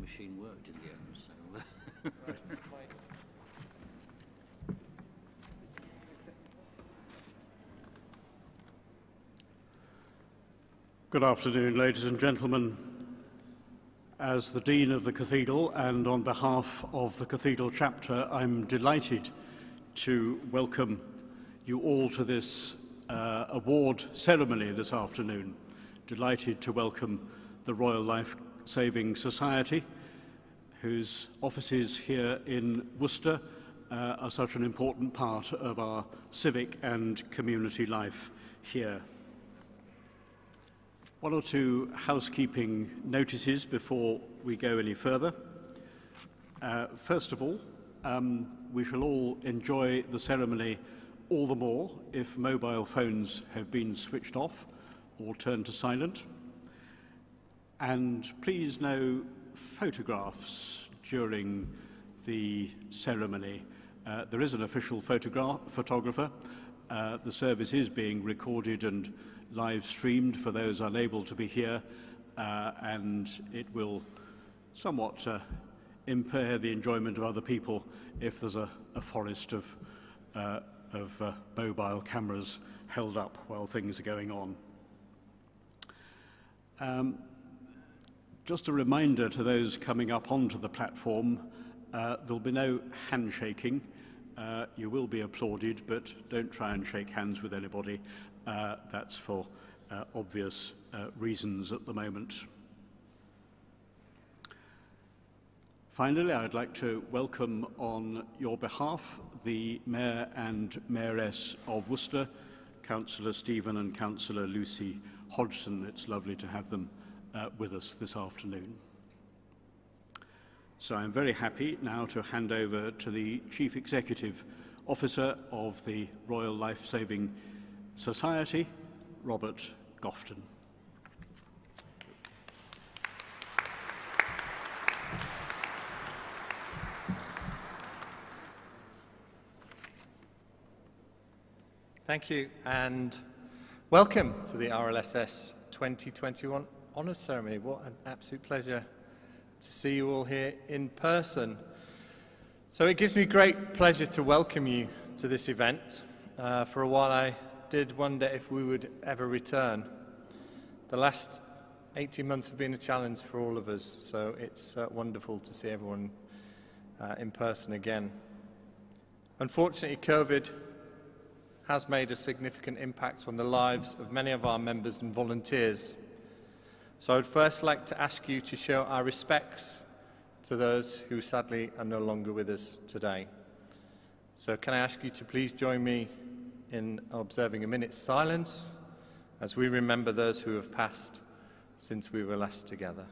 machine worked in the end. So. Right. Good afternoon, ladies and gentlemen. As the Dean of the Cathedral and on behalf of the Cathedral Chapter, I'm delighted to welcome you all to this award ceremony this afternoon. Delighted to welcome the Royal Lifesaving Society, whose offices here in Worcester are such an important part of our civic and community life here. One or two housekeeping notices before we go any further. First of all, we shall all enjoy the ceremony all the more if mobile phones have been switched off or turned to silent. And please no photographs during the ceremony. There is an official photographer. The service is being recorded and live streamed for those unable to be here, and it will somewhat impair the enjoyment of other people if there's a forest of mobile cameras held up while things are going on. Just a reminder to those coming up onto the platform, there'll be no handshaking. You will be applauded, but don't try and shake hands with anybody. That's for obvious reasons at the moment. Finally, I'd like to welcome on your behalf the Mayor and Mayoress of Worcester, Councillor Stephen and Councillor Lucy Hodgson. It's lovely to have them with us this afternoon. So I'm very happy now to hand over to the Chief Executive Officer of the Royal Lifesaving Society, Robert Gofton. Thank you, and welcome to the RLSS 2021 Honours Ceremony. What an absolute pleasure to see you all here in person. So it gives me great pleasure to welcome you to this event. For a while I did wonder if we would ever return. The last 18 months have been a challenge for all of us, so it's wonderful to see everyone in person again. Unfortunately, COVID has made a significant impact on the lives of many of our members and volunteers. So I would first like to ask you to show our respects to those who sadly are no longer with us today. So can I ask you to please join me in observing a minute's silence as we remember those who have passed since we were last together.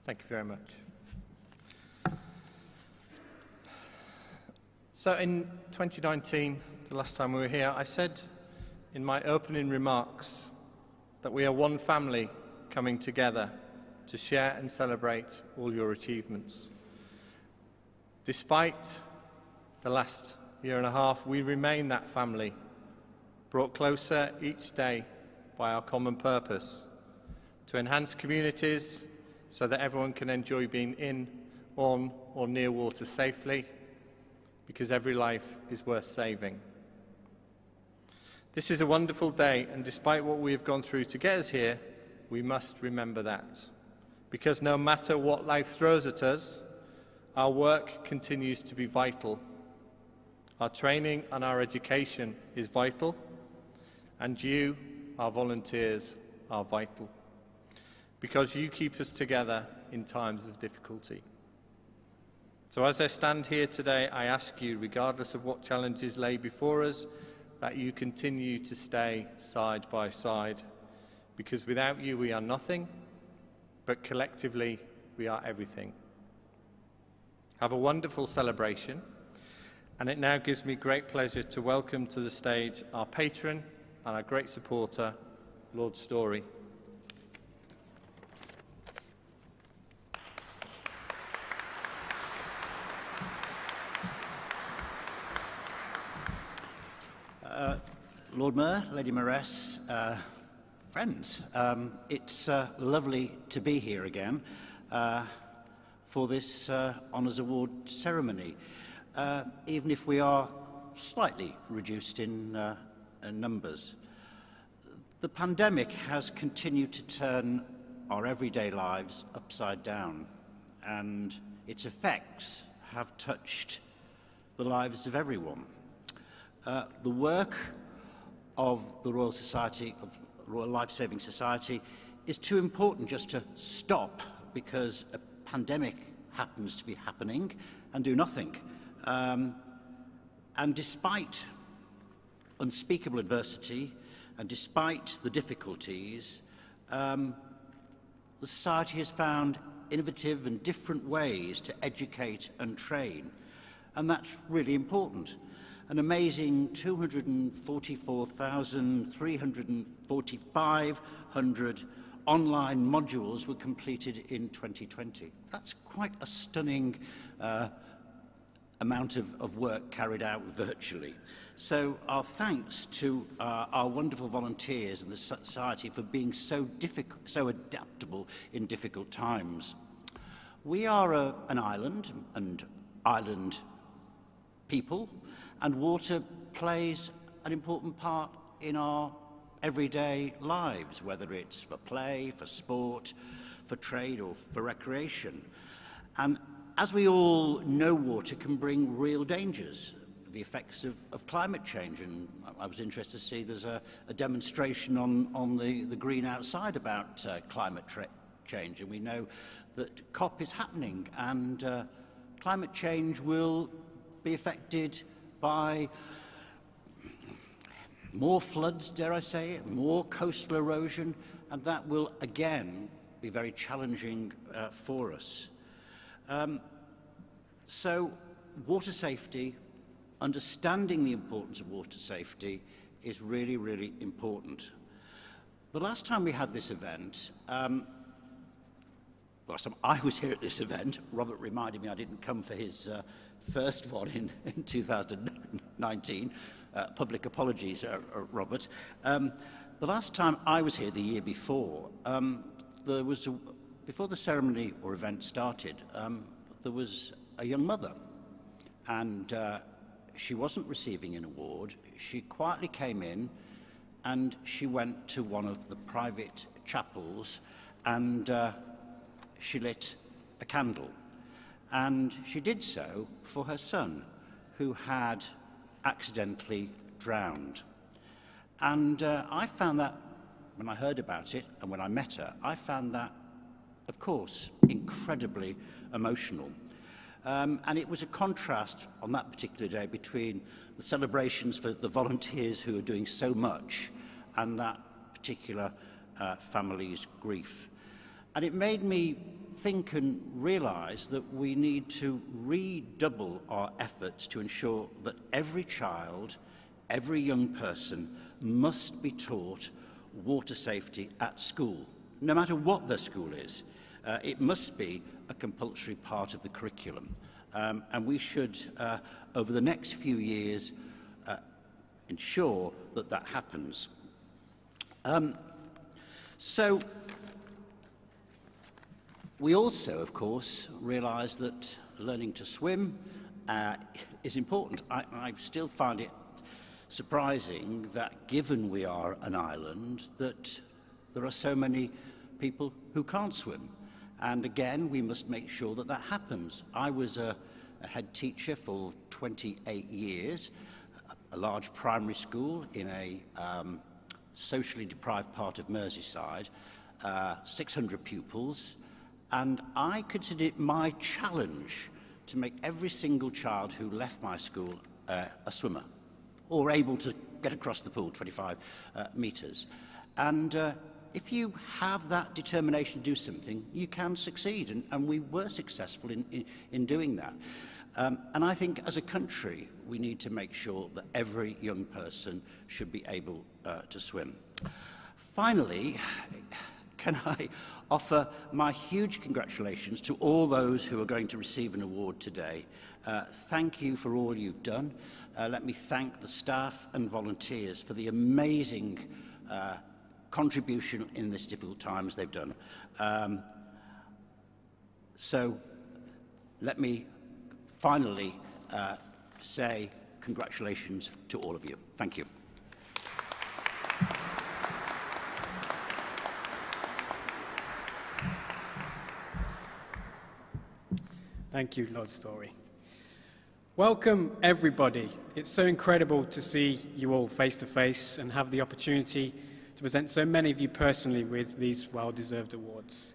Thank you very much. So in 2019, the last time we were here, I said in my opening remarks that we are one family coming together to share and celebrate all your achievements. Despite the last year and a half, we remain that family, brought closer each day by our common purpose to enhance communities so that everyone can enjoy being in, on, or near water safely, because every life is worth saving. This is a wonderful day, and despite what we have gone through to get us here, we must remember that. Because no matter what life throws at us, our work continues to be vital. Our training and our education is vital, and you, our volunteers, are vital, because you keep us together in times of difficulty. So as I stand here today, I ask you, regardless of what challenges lay before us, that you continue to stay side by side, because without you we are nothing, but collectively we are everything. Have a wonderful celebration, and it now gives me great pleasure to welcome to the stage our patron and our great supporter, Lord Story. Lord Mayor, Lady Mayoress, friends, it's lovely to be here again for this Honours Award ceremony, even if we are slightly reduced in numbers. The pandemic has continued to turn our everyday lives upside down, and its effects have touched the lives of everyone. The work of the Royal Society, of Royal Lifesaving Society, is too important just to stop because a pandemic happens to be happening and do nothing. And despite unspeakable adversity and despite the difficulties, the Society has found innovative and different ways to educate and train, and that's really important. An amazing 244,345 online modules were completed in 2020. That's quite a stunning amount of work carried out virtually. So our thanks to our wonderful volunteers and the Society for being so adaptable in difficult times. We are an island, and island people, and water plays an important part in our everyday lives, whether it's for play, for sport, for trade, or for recreation. And as we all know, water can bring real dangers, the effects of climate change. And I was interested to see there's a demonstration on the green outside about climate change. And we know that COP is happening, and climate change will be affected by more floods, dare I say it, more coastal erosion, and that will again be very challenging for us. So water safety, understanding the importance of water safety is really, really important. The last time we had this event, last time I was here at this event, Robert reminded me I didn't come for his first one in 2019. Public apologies, Robert. The last time I was here, the year before, before the ceremony or event started, there was a young mother, and she wasn't receiving an award. She quietly came in and she went to one of the private chapels, and she lit a candle. And she did so for her son, who had accidentally drowned. And I found that, when I heard about it and when I met her, I found that, of course, incredibly emotional. And it was a contrast on that particular day between the celebrations for the volunteers who are doing so much and that particular family's grief. And it made me think and realise that we need to redouble our efforts to ensure that every child, every young person must be taught water safety at school, no matter what their school is. It must be a compulsory part of the curriculum, and we should, over the next few years, ensure that that happens. So we also, of course, realise that learning to swim is important. I still find it surprising that, given we are an island, that there are so many people who can't swim. And again, we must make sure that that happens. I was a a head teacher for 28 years, a large primary school in a socially deprived part of Merseyside, 600 pupils, and I consider it my challenge to make every single child who left my school a swimmer, or able to get across the pool 25 metres. And if you have that determination to do something, you can succeed, and we were successful in doing that. And I think as a country, we need to make sure that every young person should be able to swim. Finally, can I offer my huge congratulations to all those who are going to receive an award today. Thank you for all you've done. Let me thank the staff and volunteers for the amazing contribution in this difficult times they've done. So let me finally say congratulations to all of you. Thank you. Thank you, Lord Story. Welcome, everybody. It's so incredible to see you all face to face and have the opportunity to present so many of you personally with these well-deserved awards.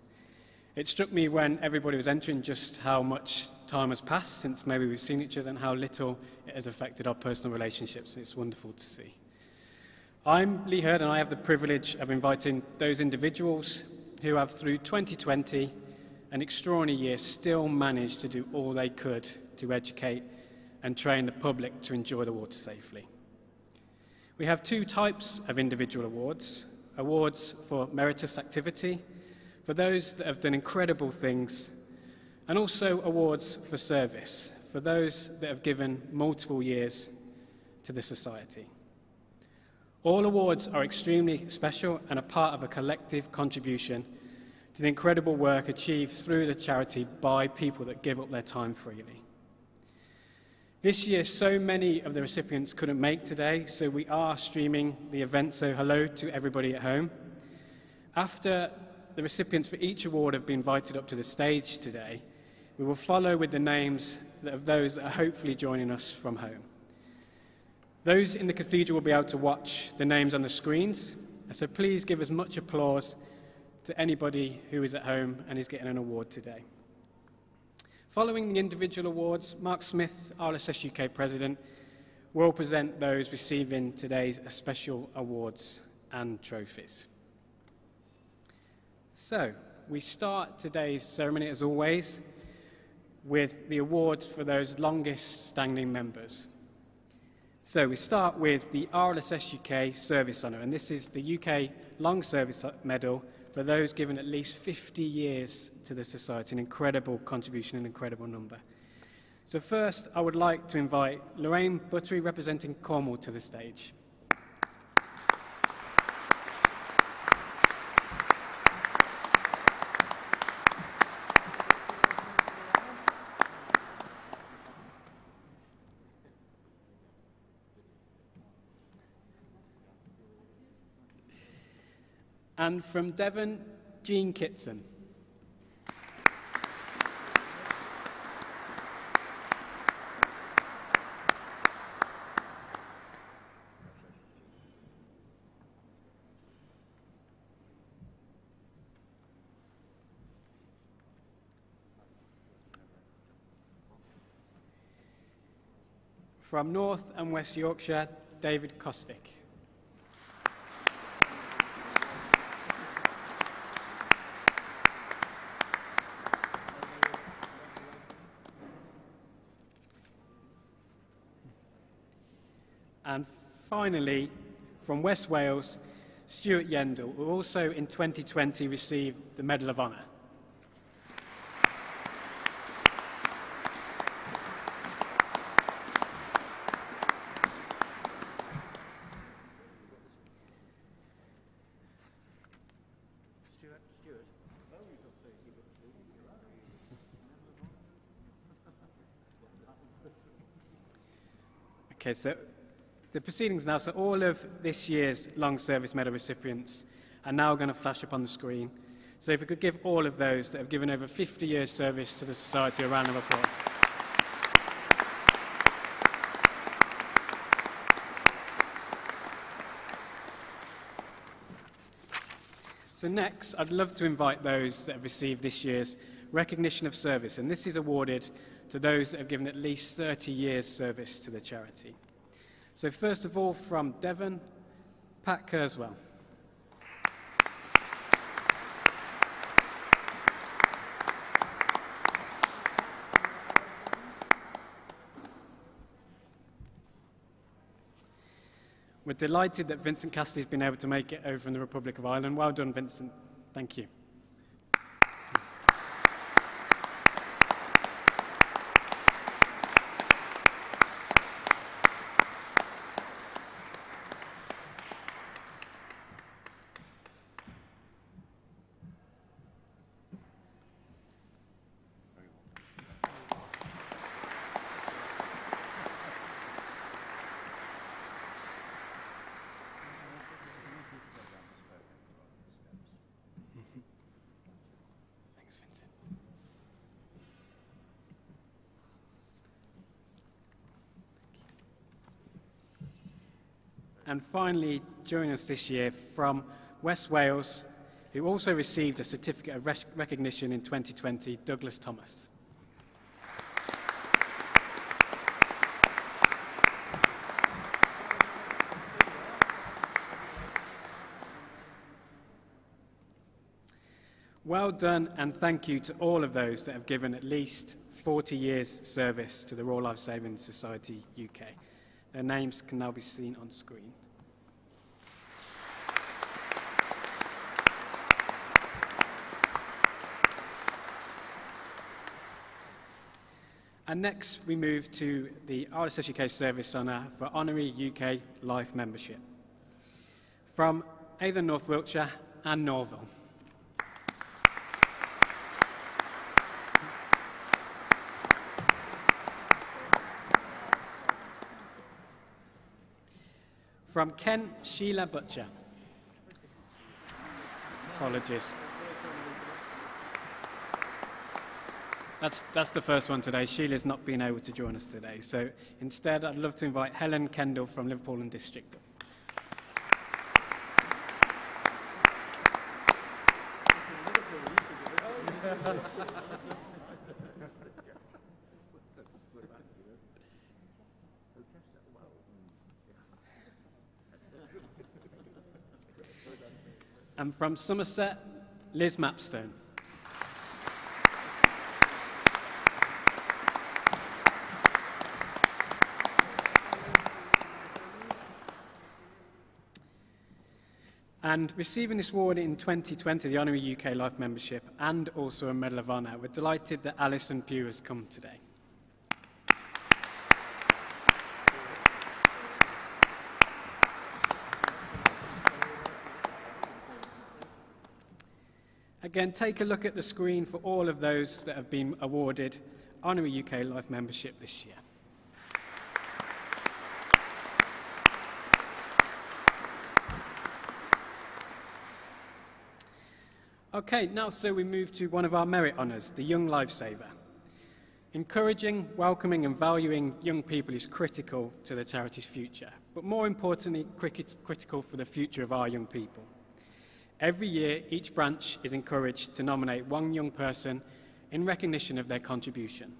It struck me when everybody was entering just how much time has passed since maybe we've seen each other and how little it has affected our personal relationships. It's wonderful to see. I'm Lee Hurd, and I have the privilege of inviting those individuals who have, through 2020, an extraordinary year, still managed to do all they could to educate and train the public to enjoy the water safely. We have two types of individual awards: awards for meritorious activity, for those that have done incredible things, and also awards for service, for those that have given multiple years to the society. All awards are extremely special and a part of a collective contribution to the incredible work achieved through the charity by people that give up their time freely. This year, so many of the recipients couldn't make today, so we are streaming the event, so hello to everybody at home. After the recipients for each award have been invited up to the stage today, we will follow with the names of those that are hopefully joining us from home. Those in the cathedral will be able to watch the names on the screens, so please give as much applause to anybody who is at home and is getting an award today. Following the individual awards, Mark Smith, RLSS UK President, will present those receiving today's special awards and trophies. So, we start today's ceremony, as always, with the awards for those longest standing members. So we start with the RLSS UK Service Honour, and this is the UK Long Service Medal for those given at least 50 years to the society, an incredible contribution, an incredible number. So first, I would like to invite Lorraine Buttery, representing Cornwall, to the stage. And from Devon, Jean Kitson. From North and West Yorkshire, David Kostick. And finally, from West Wales, Stuart Yendl, who also in 2020 received the Medal of Honour. Okay, so the proceedings now, so all of this year's Long Service Medal recipients are now going to flash up on the screen. So if we could give all of those that have given over 50 years service to the society a round of applause. So next, I'd love to invite those that have received this year's Recognition of Service, and this is awarded to those that have given at least 30 years' service to the charity. So first of all, from Devon, Pat Kurzweil. We're delighted that Vincent Cassidy's been able to make it over from the Republic of Ireland. Well done, Vincent. Thank you. And finally, joining us this year from West Wales, who also received a certificate of recognition in 2020, Douglas Thomas. Well done, and thank you to all of those that have given at least 40 years' service to the Royal Lifesaving Society UK. Their names can now be seen on screen. And next, we move to the RLSS UK Service Honour for Honorary UK Life Membership. From Avon, North Wiltshire and Norville. From Kent, Sheila Butcher. Apologies. That's the first one today. Sheila's not been able to join us today. So instead, I'd love to invite Helen Kendall from Liverpool and District. And from Somerset, Liz Mapstone. And receiving this award in 2020, the Honorary UK Life Membership, and also a Medal of Honour, we're delighted that Alison Pugh has come today. Again, take a look at the screen for all of those that have been awarded Honorary UK Life Membership this year. Okay, now so we move to one of our merit honours, the Young Lifesaver. Encouraging, welcoming and valuing young people is critical to the charity's future, but more importantly, critical for the future of our young people. Every year, each branch is encouraged to nominate one young person in recognition of their contribution.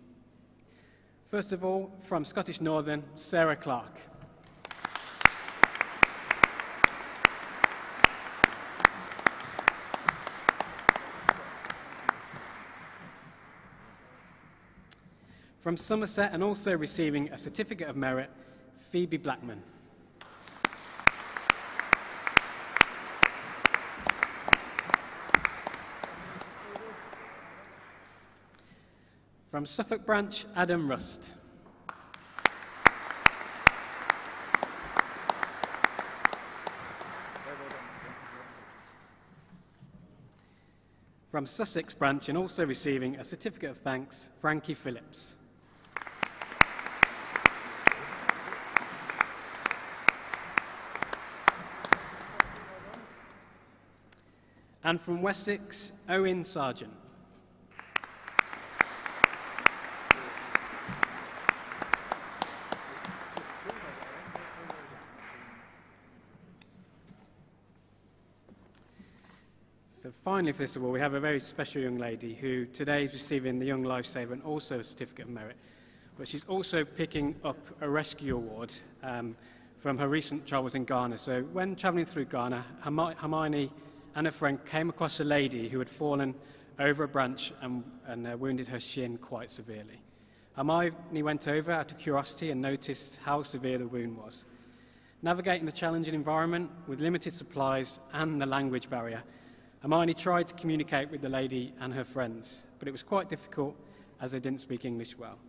First of all, from Scottish Northern, Sarah Clark. From Somerset, and also receiving a Certificate of Merit, Phoebe Blackman. From Suffolk Branch, Adam Rust. From Sussex Branch, and also receiving a Certificate of Thanks, Frankie Phillips. And from Wessex, Owen Sargent. Finally, for this award, we have a very special young lady who today is receiving the Young Lifesaver and also a Certificate of Merit. But she's also picking up a rescue award from her recent travels in Ghana. So when travelling through Ghana, Hermione and her friend came across a lady who had fallen over a branch and wounded her shin quite severely. Hermione went over out of curiosity and noticed how severe the wound was. Navigating the challenging environment with limited supplies and the language barrier, Hermione tried to communicate with the lady and her friends, but it was quite difficult as they didn't speak English well.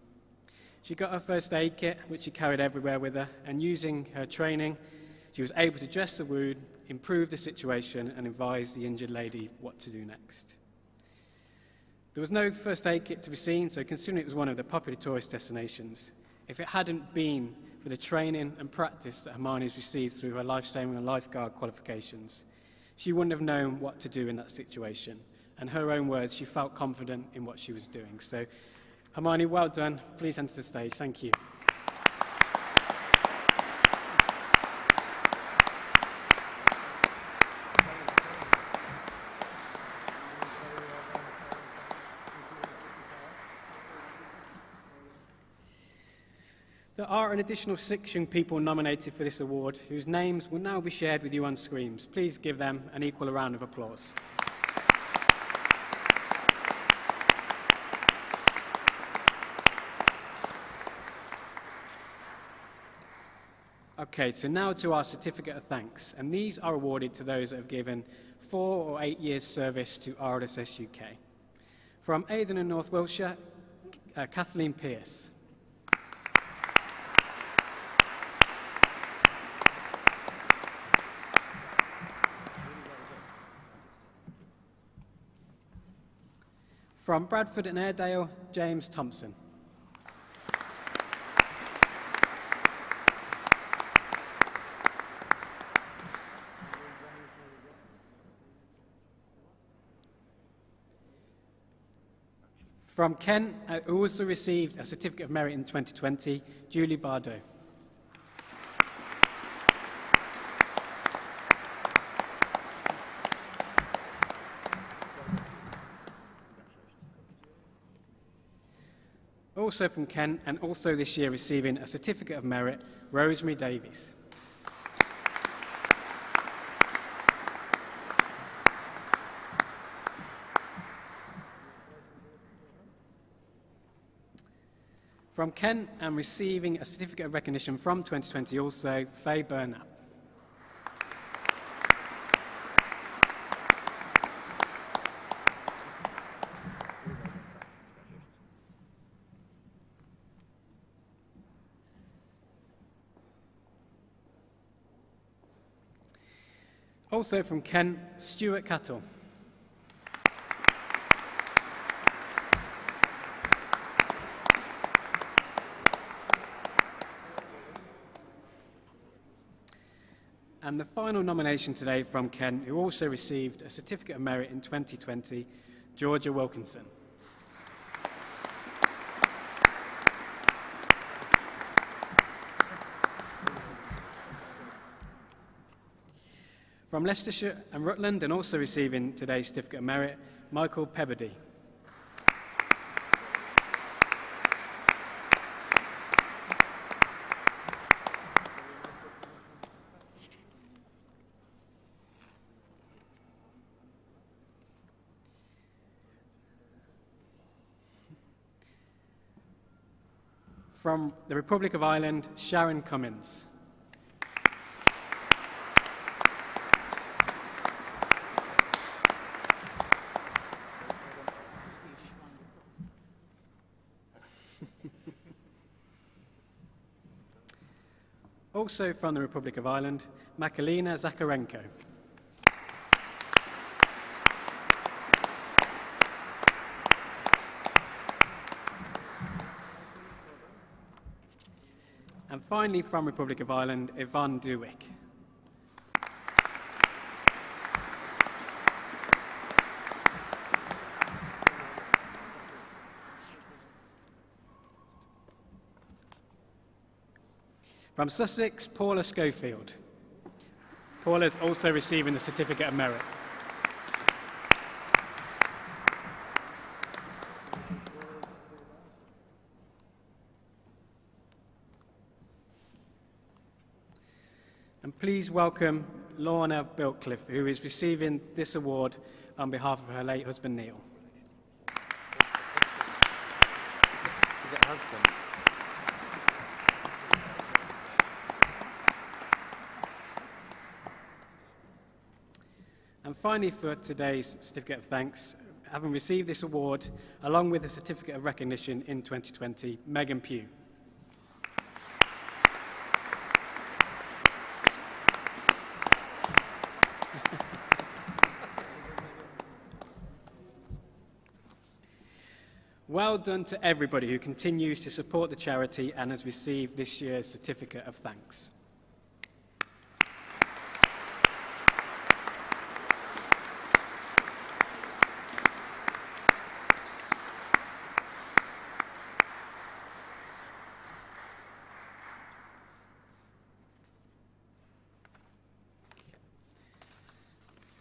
She got her first aid kit, which she carried everywhere with her, and using her training, she was able to dress the wound, improve the situation, and advise the injured lady what to do next. There was no first aid kit to be seen, so considering it was one of the popular tourist destinations, if it hadn't been for the training and practice that Hermione has received through her lifesaving and lifeguard qualifications, she wouldn't have known what to do in that situation. And her own words, she felt confident in what she was doing. So, Hermione, well done. Please enter the stage. Thank you. There are an additional 6 young people nominated for this award, whose names will now be shared with you on screens. Please give them an equal round of applause. Okay, so now to our certificate of thanks, and these are awarded to those that have given 4 or 8 years service to RLSS UK. From Avon in North Wiltshire, Kathleen Pearce. From Bradford and Airedale, James Thompson. From Kent, who also received a Certificate of Merit in 2020, Julie Bardot. Also from Kent, and also this year receiving a Certificate of Merit, Rosemary Davies. From Kent, and receiving a Certificate of Recognition from 2020 also, Faye Burnap. Also from Kent, Stuart Yendl. And the final nomination today from Kent, who also received a Certificate of Merit in 2020, Georgia Wilkinson. From Leicestershire and Rutland, and also receiving today's Certificate of Merit, Michael Pebbody. From the Republic of Ireland, Sharon Cummins. Also from the Republic of Ireland, Makalina Zakarenko. And finally from Republic of Ireland, Yvonne Dewick. From Sussex, Paula Schofield. Paula's also receiving the Certificate of Merit. And please welcome Lorna Biltcliffe, who is receiving this award on behalf of her late husband, Neil. Is it husband? And finally, for today's Certificate of Thanks, having received this award, along with a Certificate of Recognition in 2020, Megan Pugh. Well done to everybody who continues to support the charity and has received this year's Certificate of Thanks.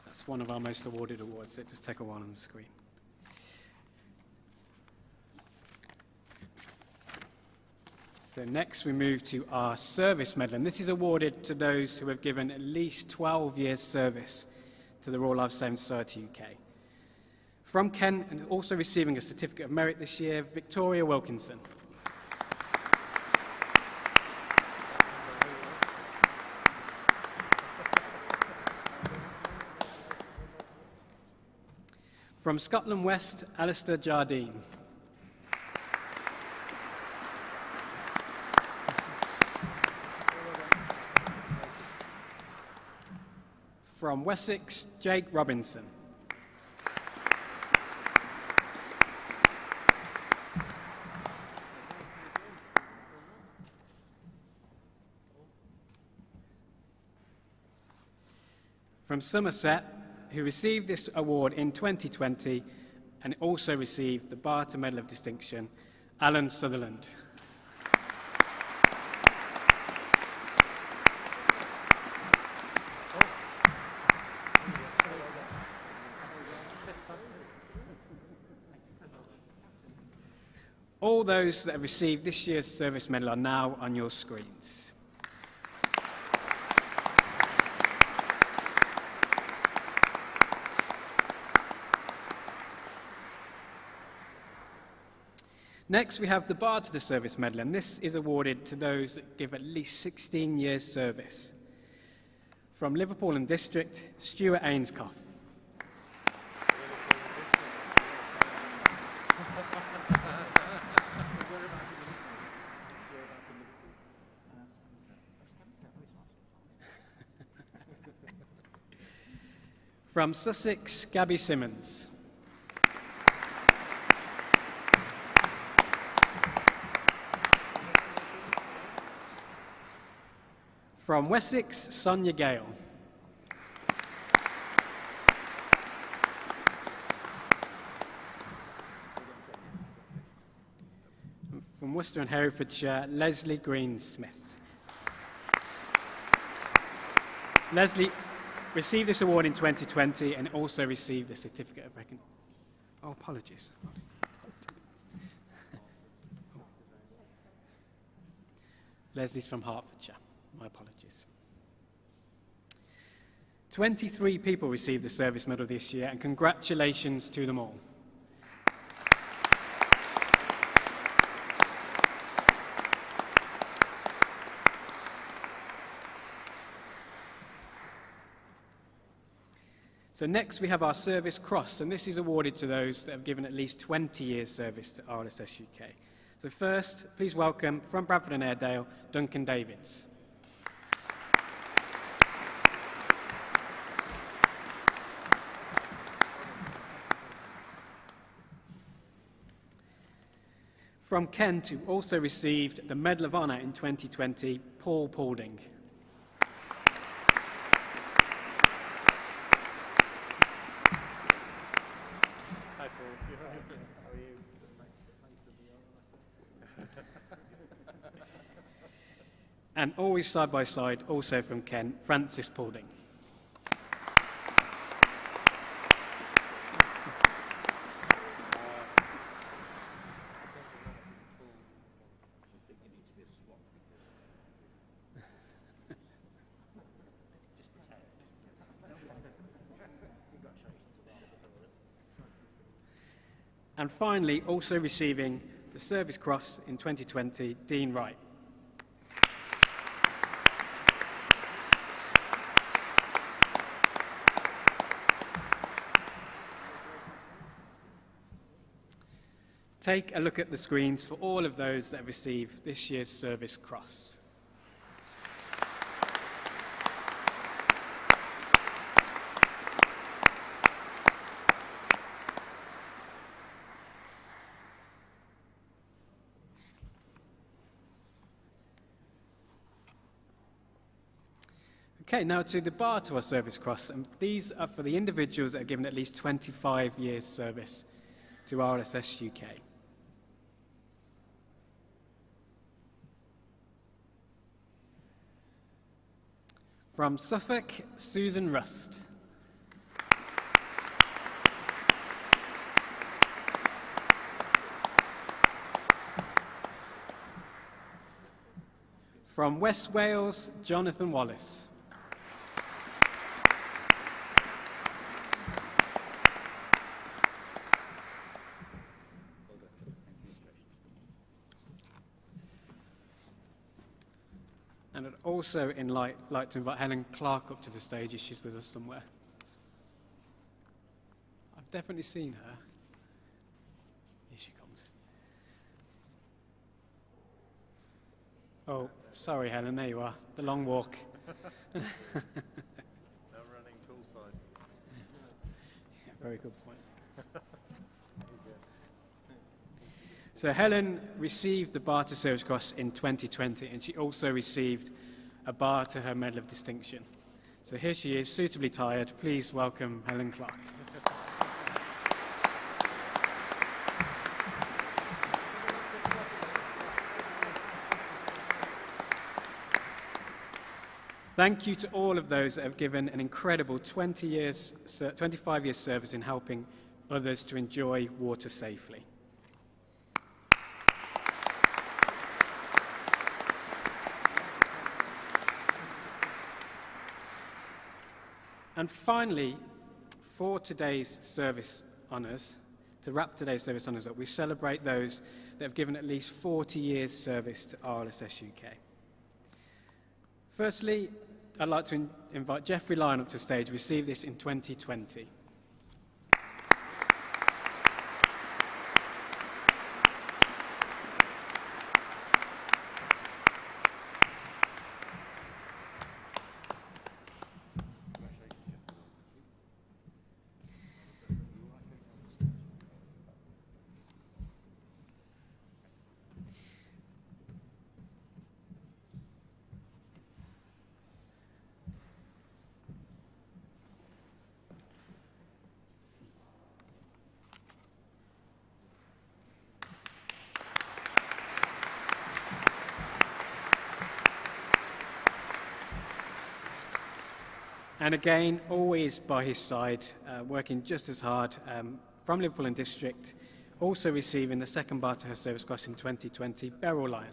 That's one of our most awarded awards. So just take a while on the screen. So next we move to our Service Medal, and this is awarded to those who have given at least 12 years service to the Royal Lifesaving Society UK. From Kent, and also receiving a Certificate of Merit this year, Victoria Wilkinson. From Scotland West, Alistair Jardine. From Wessex, Jake Robinson. From Somerset, who received this award in 2020 and also received the Barter Medal of Distinction, Alan Sutherland. All those that have received this year's Service Medal are now on your screens. Next, we have the Barter Service Medal, and this is awarded to those that give at least 16 years service. From Liverpool and District, Stuart Yendl. From Sussex, Gabby Simmons. From Wessex, Sonia Gale. From Worcester and Herefordshire, Leslie Greensmith. Leslie received this award in 2020 and also received a Certificate of Recognition. Oh, apologies. Leslie's from Hertfordshire. My apologies. 23 people received the Service Medal this year, and congratulations to them all. So next we have our Service Cross, and this is awarded to those that have given at least 20 years service to RLSS UK. So first, please welcome from Bradford and Airedale, Duncan Davids. From Kent, who also received the Medal of Honour in 2020, Paul Paulding. Hi, Paul. How are you? And always side by side, also from Kent, Francis Paulding. And finally, also receiving the Service Cross in 2020, Dean Wright. Take a look at the screens for all of those that have received this year's Service Cross. Okay, now to the bar to our Service Cross, and these are for the individuals that have given at least 25 years service to RLSS UK. From Suffolk, Susan Rust. From West Wales, Jonathan Wallace. And I'd also like to invite Helen Clark up to the stage if she's with us somewhere. I've definitely seen her. Here she comes. Oh, sorry, Helen, there you are. The long walk. No running poolside. Yeah, very good point. So Helen received the Bar to Service Cross in 2020, and she also received a bar to her Medal of Distinction. So here she is, suitably tired. Please welcome Helen Clark. Thank you to all of those that have given an incredible 25 years service in helping others to enjoy water safely. And finally, for today's service honours, to wrap today's service honours up, we celebrate those that have given at least 40 years service to RLSS UK. Firstly, I'd like to invite Geoffrey Lyon up to stage, who received this in 2020. And again, always by his side, working just as hard, from Liverpool and District, also receiving the second bar to her Service Cross in 2020, Beryl Lyon.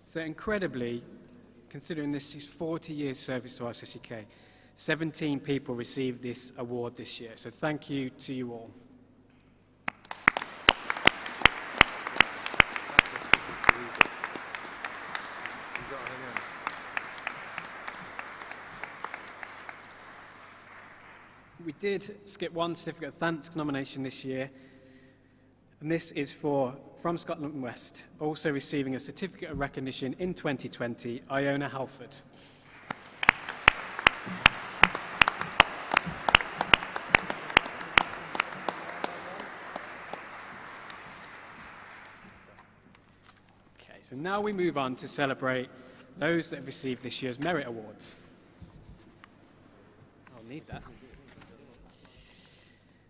So incredibly, considering this is 40 years service to RLSS UK, 17 people received this award this year. So thank you to you all. We did skip one certificate of thanks nomination this year, and this is for From Scotland West, also receiving a certificate of recognition in 2020, Iona Halford. Okay, so now we move on to celebrate those that have received this year's Merit Awards. I'll need that.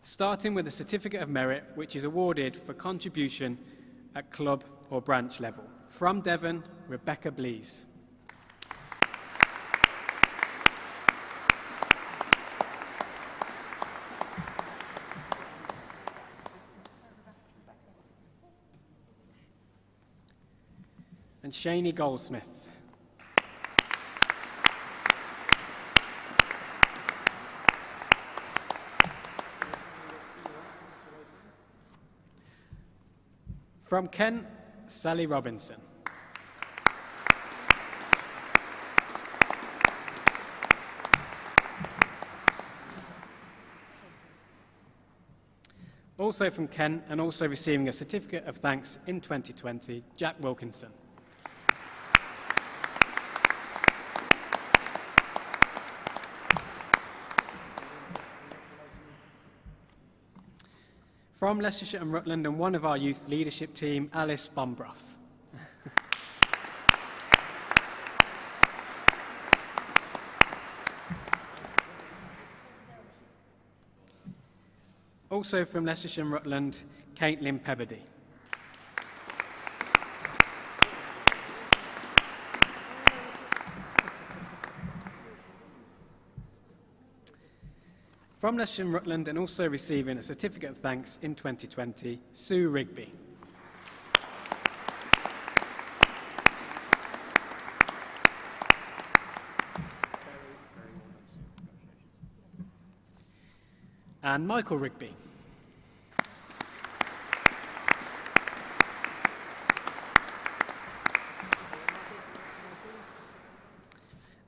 Starting with the Certificate of Merit, which is awarded for contribution at club or branch level. From Devon, Rebecca Blease. And Shani Goldsmith. From Kent, Sally Robinson. Also from Kent, and also receiving a Certificate of Thanks in 2020, Jack Wilkinson. From Leicestershire and Rutland, and one of our youth leadership team, Alice Bombrough. Also from Leicestershire and Rutland, Caitlin Pebbody. From Leicestershire and Rutland, and also receiving a Certificate of Thanks in 2020, Sue Rigby. And Michael Rigby.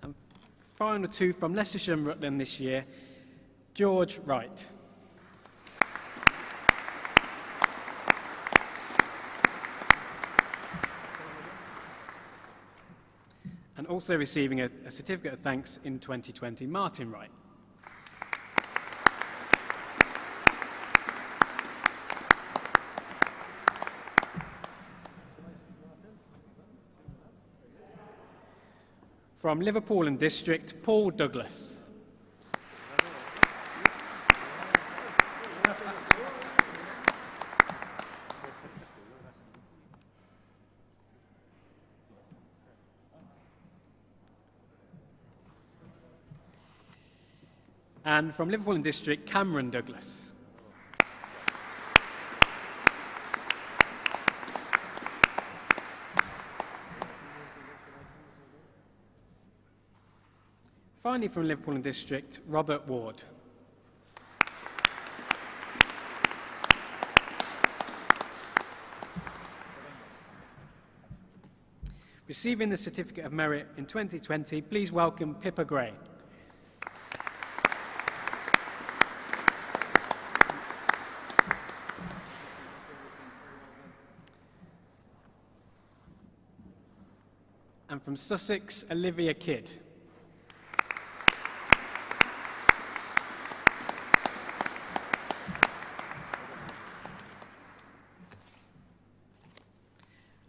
And final two from Leicestershire and Rutland this year, George Wright. And also receiving a Certificate of Thanks in 2020, Martin Wright. From Liverpool and District, Paul Douglas. And from Liverpool and District, Cameron Douglas. Finally, from Liverpool and District, Robert Ward. Receiving the Certificate of Merit in 2020, please welcome Pippa Gray. And from Sussex, Olivia Kidd.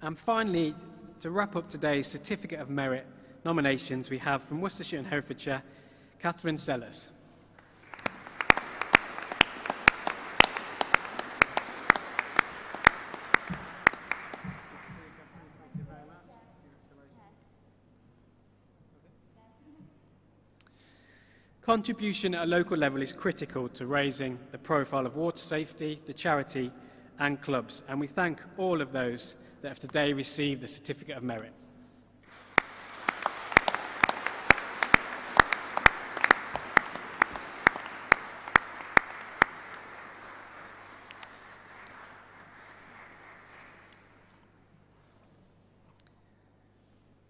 And finally, to wrap up today's Certificate of Merit nominations, we have from Worcestershire and Herefordshire, Catherine Sellers. Contribution at a local level is critical to raising the profile of water safety, the charity and clubs, and we thank all of those that have today received the Certificate of Merit.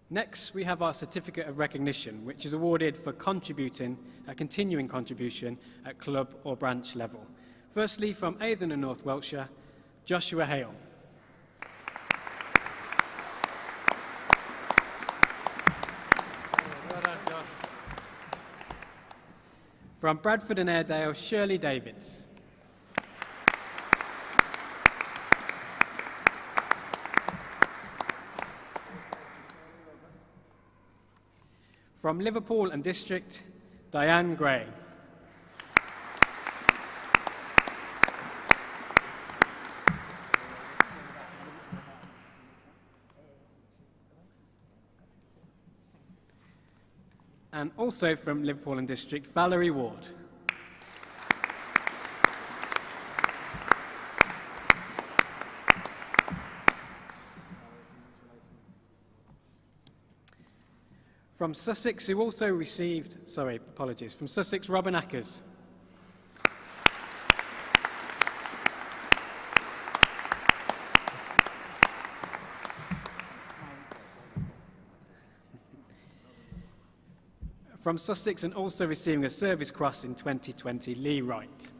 Next, we have our Certificate of Recognition, which is awarded for contributing, a continuing contribution at club or branch level. Firstly, from Avon and North Wiltshire, Joshua Hale. From Bradford and Airedale, Shirley Davids. From Liverpool and District, Diane Gray. And also from Liverpool and District, Valerie Ward. From Sussex, who also received, from Sussex, Robin Ackers. From Sussex and also receiving a Service Cross in 2020, Lee Wright.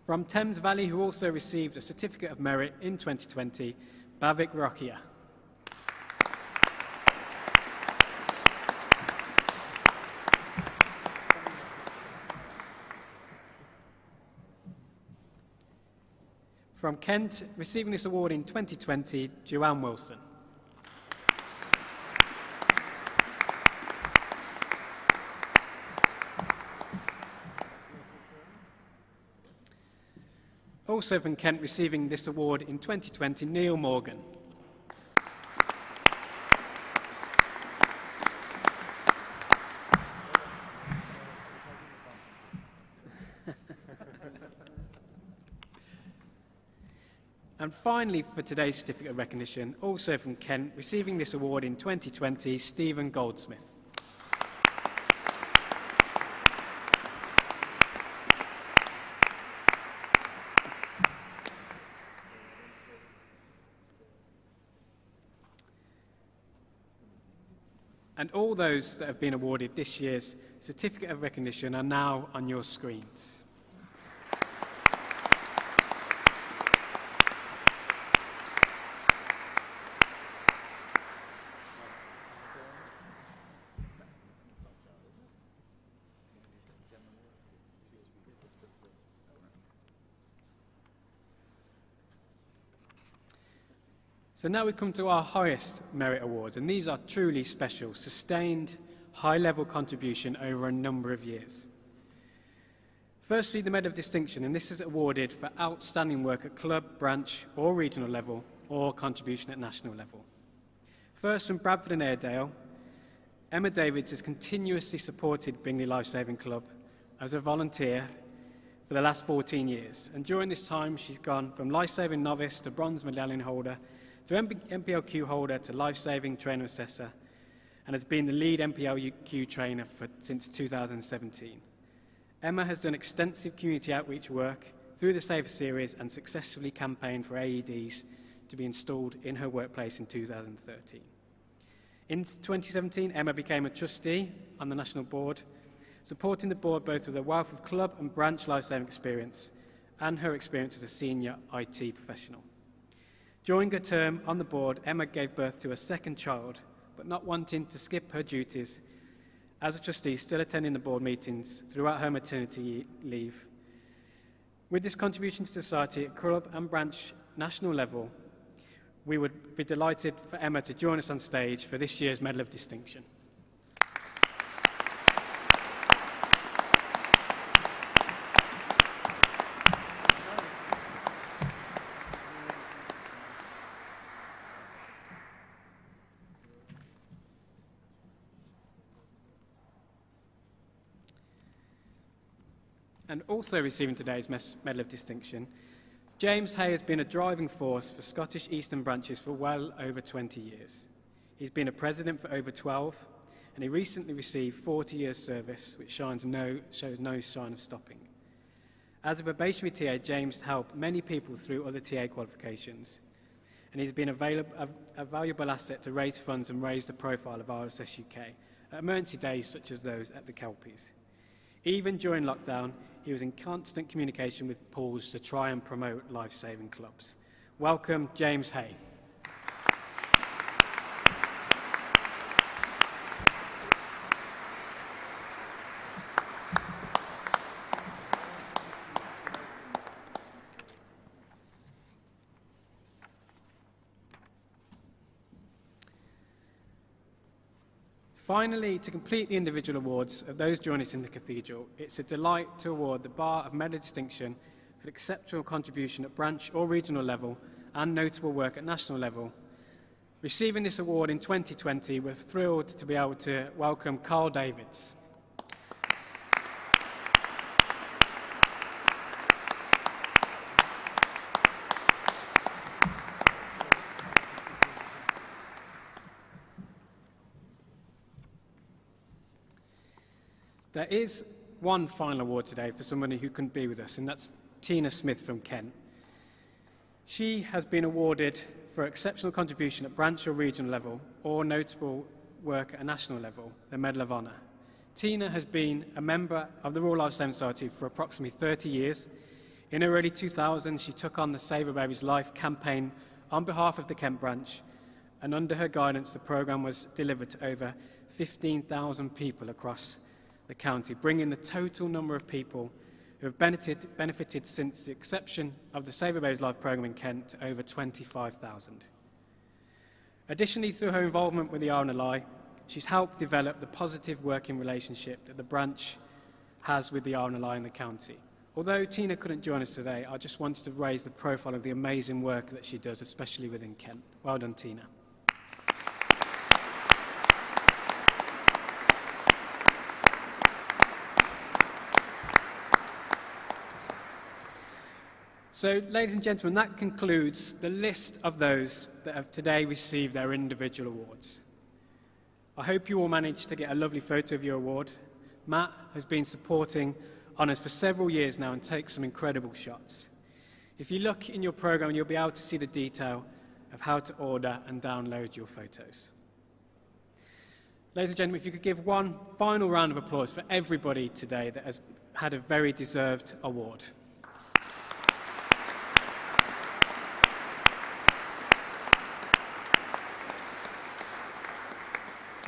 From Thames Valley, who also received a Certificate of Merit in 2020, Bhavik Rokia. From Kent, receiving this award in 2020, Joanne Wilson. Also from Kent, receiving this award in 2020, Neil Morgan. And finally, for today's certificate of recognition, also from Kent, receiving this award in 2020, Stephen Goldsmith. And all those that have been awarded this year's certificate of recognition are now on your screens. So now we come to our highest merit awards, and these are truly special, sustained, high-level contribution over a number of years. Firstly, the Medal of Distinction, and this is awarded for outstanding work at club, branch or regional level, or contribution at national level. First, from Bradford and Airedale, Emma Davids has continuously supported Bingley Lifesaving Club as a volunteer for the last 14 years, and during this time she's gone from lifesaving novice to bronze medallion holder, to MPLQ holder to life-saving trainer assessor, and has been the lead MPLQ trainer since 2017. Emma has done extensive community outreach work through the Safer series and successfully campaigned for AEDs to be installed in her workplace in 2013. In 2017, Emma became a trustee on the National Board, supporting the board both with a wealth of club and branch lifesaving experience and her experience as a senior IT professional. During her term on the board, Emma gave birth to a second child, but not wanting to skip her duties as a trustee, still attending the board meetings throughout her maternity leave. With this contribution to society at club and branch national level, we would be delighted for Emma to join us on stage for this year's Medal of Distinction. And also receiving today's Medal of Distinction, James Hay has been a driving force for Scottish Eastern branches for well over 20 years. He's been a president for over 12, and he recently received 40 years service, which shows no sign of stopping. As a probationary TA, James helped many people through other TA qualifications, and he's been a valuable asset to raise funds and raise the profile of RLSS UK at emergency days such as those at the Kelpies. Even during lockdown, he was in constant communication with pools to try and promote life-saving clubs. Welcome, James Hay. Finally, to complete the individual awards of those joining us in the Cathedral, it's a delight to award the Bar of Medal Distinction for exceptional contribution at branch or regional level and notable work at national level. Receiving this award in 2020, we're thrilled to be able to welcome Carl Davids. There is one final award today for somebody who couldn't be with us, and that's Tina Smith from Kent. She has been awarded for exceptional contribution at branch or regional level or notable work at a national level, the Medal of Honour. Tina has been a member of the Royal Lifesaver Society for approximately 30 years. In her early 2000s, she took on the Save a Baby's Life campaign on behalf of the Kent branch, and under her guidance, the programme was delivered to over 15,000 people across the county, bringing the total number of people who have benefited since the inception of the Save a Baby's Life programme in Kent to over 25,000. Additionally, through her involvement with the RLSS, she's helped develop the positive working relationship that the branch has with the RLSS in the county. Although Tina couldn't join us today, I just wanted to raise the profile of the amazing work that she does, especially within Kent. Well done, Tina. So, ladies and gentlemen, that concludes the list of those that have today received their individual awards. I hope you all managed to get a lovely photo of your award. Matt has been supporting honours for several years now and takes some incredible shots. If you look in your programme, you'll be able to see the detail of how to order and download your photos. Ladies and gentlemen, if you could give one final round of applause for everybody today that has had a very deserved award.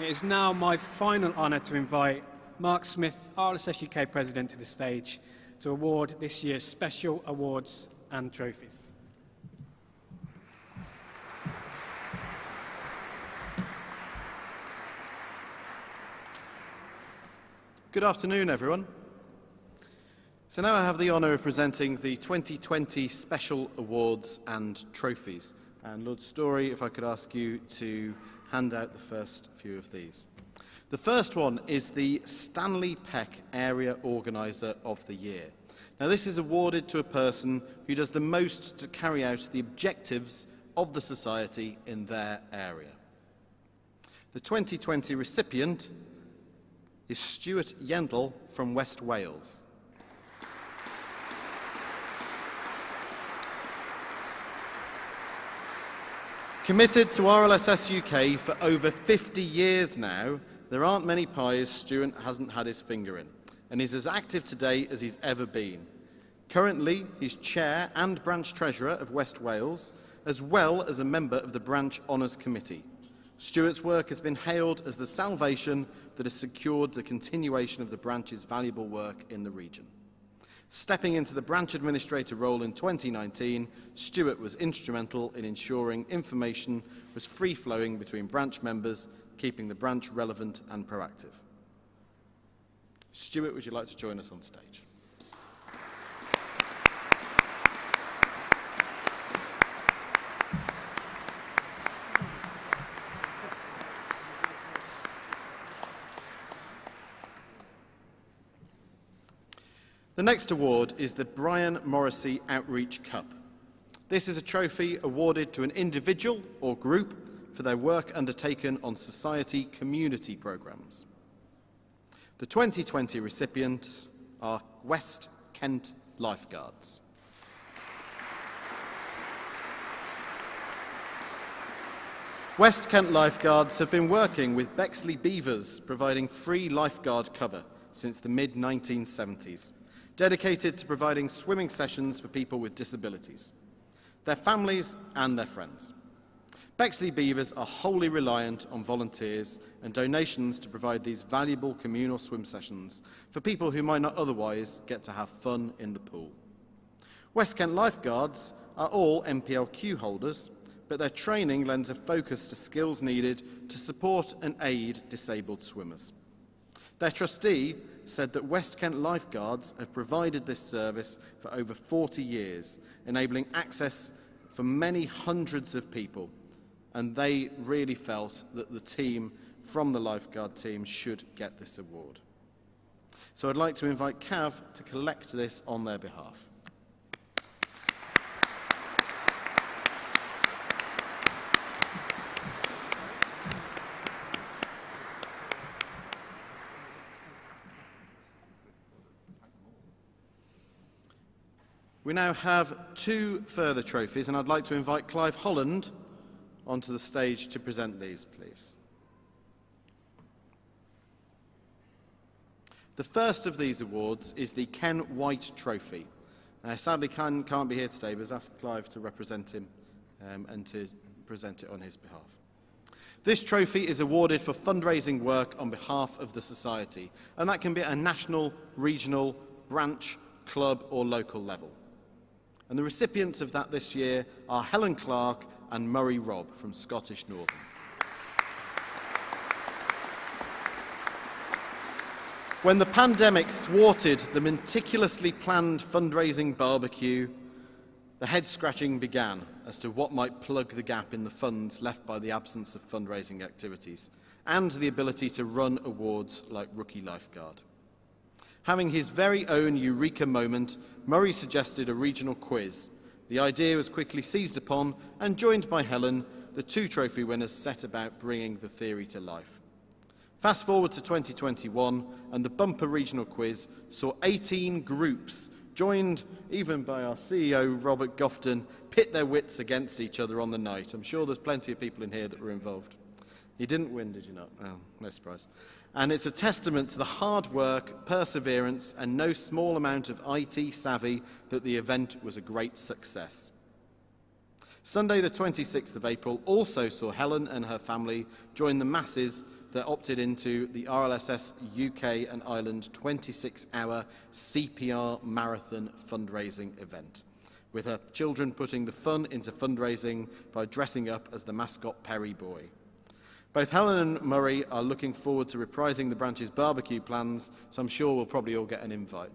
It is now my final honour to invite Mark Smith, RLSS UK President, to the stage to award this year's special awards and trophies. Good afternoon, everyone. So now I have the honour of presenting the 2020 Special Awards and Trophies. And Lord Story, if I could ask you to hand out the first few of these. The first one is the Stanley Peck Area Organiser of the Year. Now, this is awarded to a person who does the most to carry out the objectives of the society in their area. The 2020 recipient is Stuart Yendl from West Wales. Committed to RLSS UK for over 50 years now, there aren't many pies Stuart hasn't had his finger in, and is as active today as he's ever been. Currently, he's Chair and Branch Treasurer of West Wales, as well as a member of the Branch Honours Committee. Stuart's work has been hailed as the salvation that has secured the continuation of the branch's valuable work in the region. Stepping into the branch administrator role in 2019, Stuart was instrumental in ensuring information was free-flowing between branch members, keeping the branch relevant and proactive. Stuart, would you like to join us on stage? The next award is the Brian Morrissey Outreach Cup. This is a trophy awarded to an individual or group for their work undertaken on society community programmes. The 2020 recipients are West Kent Lifeguards. West Kent Lifeguards have been working with Bexley Beavers, providing free lifeguard cover since the mid-1970s. Dedicated to providing swimming sessions for people with disabilities, their families and their friends. Bexley Beavers are wholly reliant on volunteers and donations to provide these valuable communal swim sessions for people who might not otherwise get to have fun in the pool. West Kent Lifeguards are all MPLQ holders, but their training lends a focus to skills needed to support and aid disabled swimmers. Their trustee said that West Kent Lifeguards have provided this service for over 40 years, enabling access for many hundreds of people, and they really felt that the team from the lifeguard team should get this award. So I'd like to invite Cav to collect this on their behalf. We now have 2 further trophies, and I'd like to invite Clive Holland onto the stage to present these, please. The first of these awards is the Ken White Trophy. Sadly, Ken can't be here today, but has asked Clive to represent him and to present it on his behalf. This trophy is awarded for fundraising work on behalf of the Society, and that can be at a national, regional, branch, club or local level. And the recipients of that this year are Helen Clark and Murray Robb from Scottish Northern. When the pandemic thwarted the meticulously planned fundraising barbecue, the head-scratching began as to what might plug the gap in the funds left by the absence of fundraising activities and the ability to run awards like Rookie Lifeguard. Having his very own eureka moment, Murray suggested a regional quiz. The idea was quickly seized upon, and joined by Helen, the 2 trophy winners set about bringing the theory to life. Fast forward to 2021, and the bumper regional quiz saw 18 groups, joined even by our CEO, Robert Gofton, pit their wits against each other on the night. I'm sure there's plenty of people in here that were involved. You didn't win, did you not? Oh, no surprise. And it's a testament to the hard work, perseverance, and no small amount of IT savvy that the event was a great success. Sunday the 26th of April also saw Helen and her family join the masses that opted into the RLSS UK and Ireland 26-hour CPR marathon fundraising event, with her children putting the fun into fundraising by dressing up as the mascot Perry Boy. Both Helen and Murray are looking forward to reprising the branch's barbecue plans, so I'm sure we'll probably all get an invite.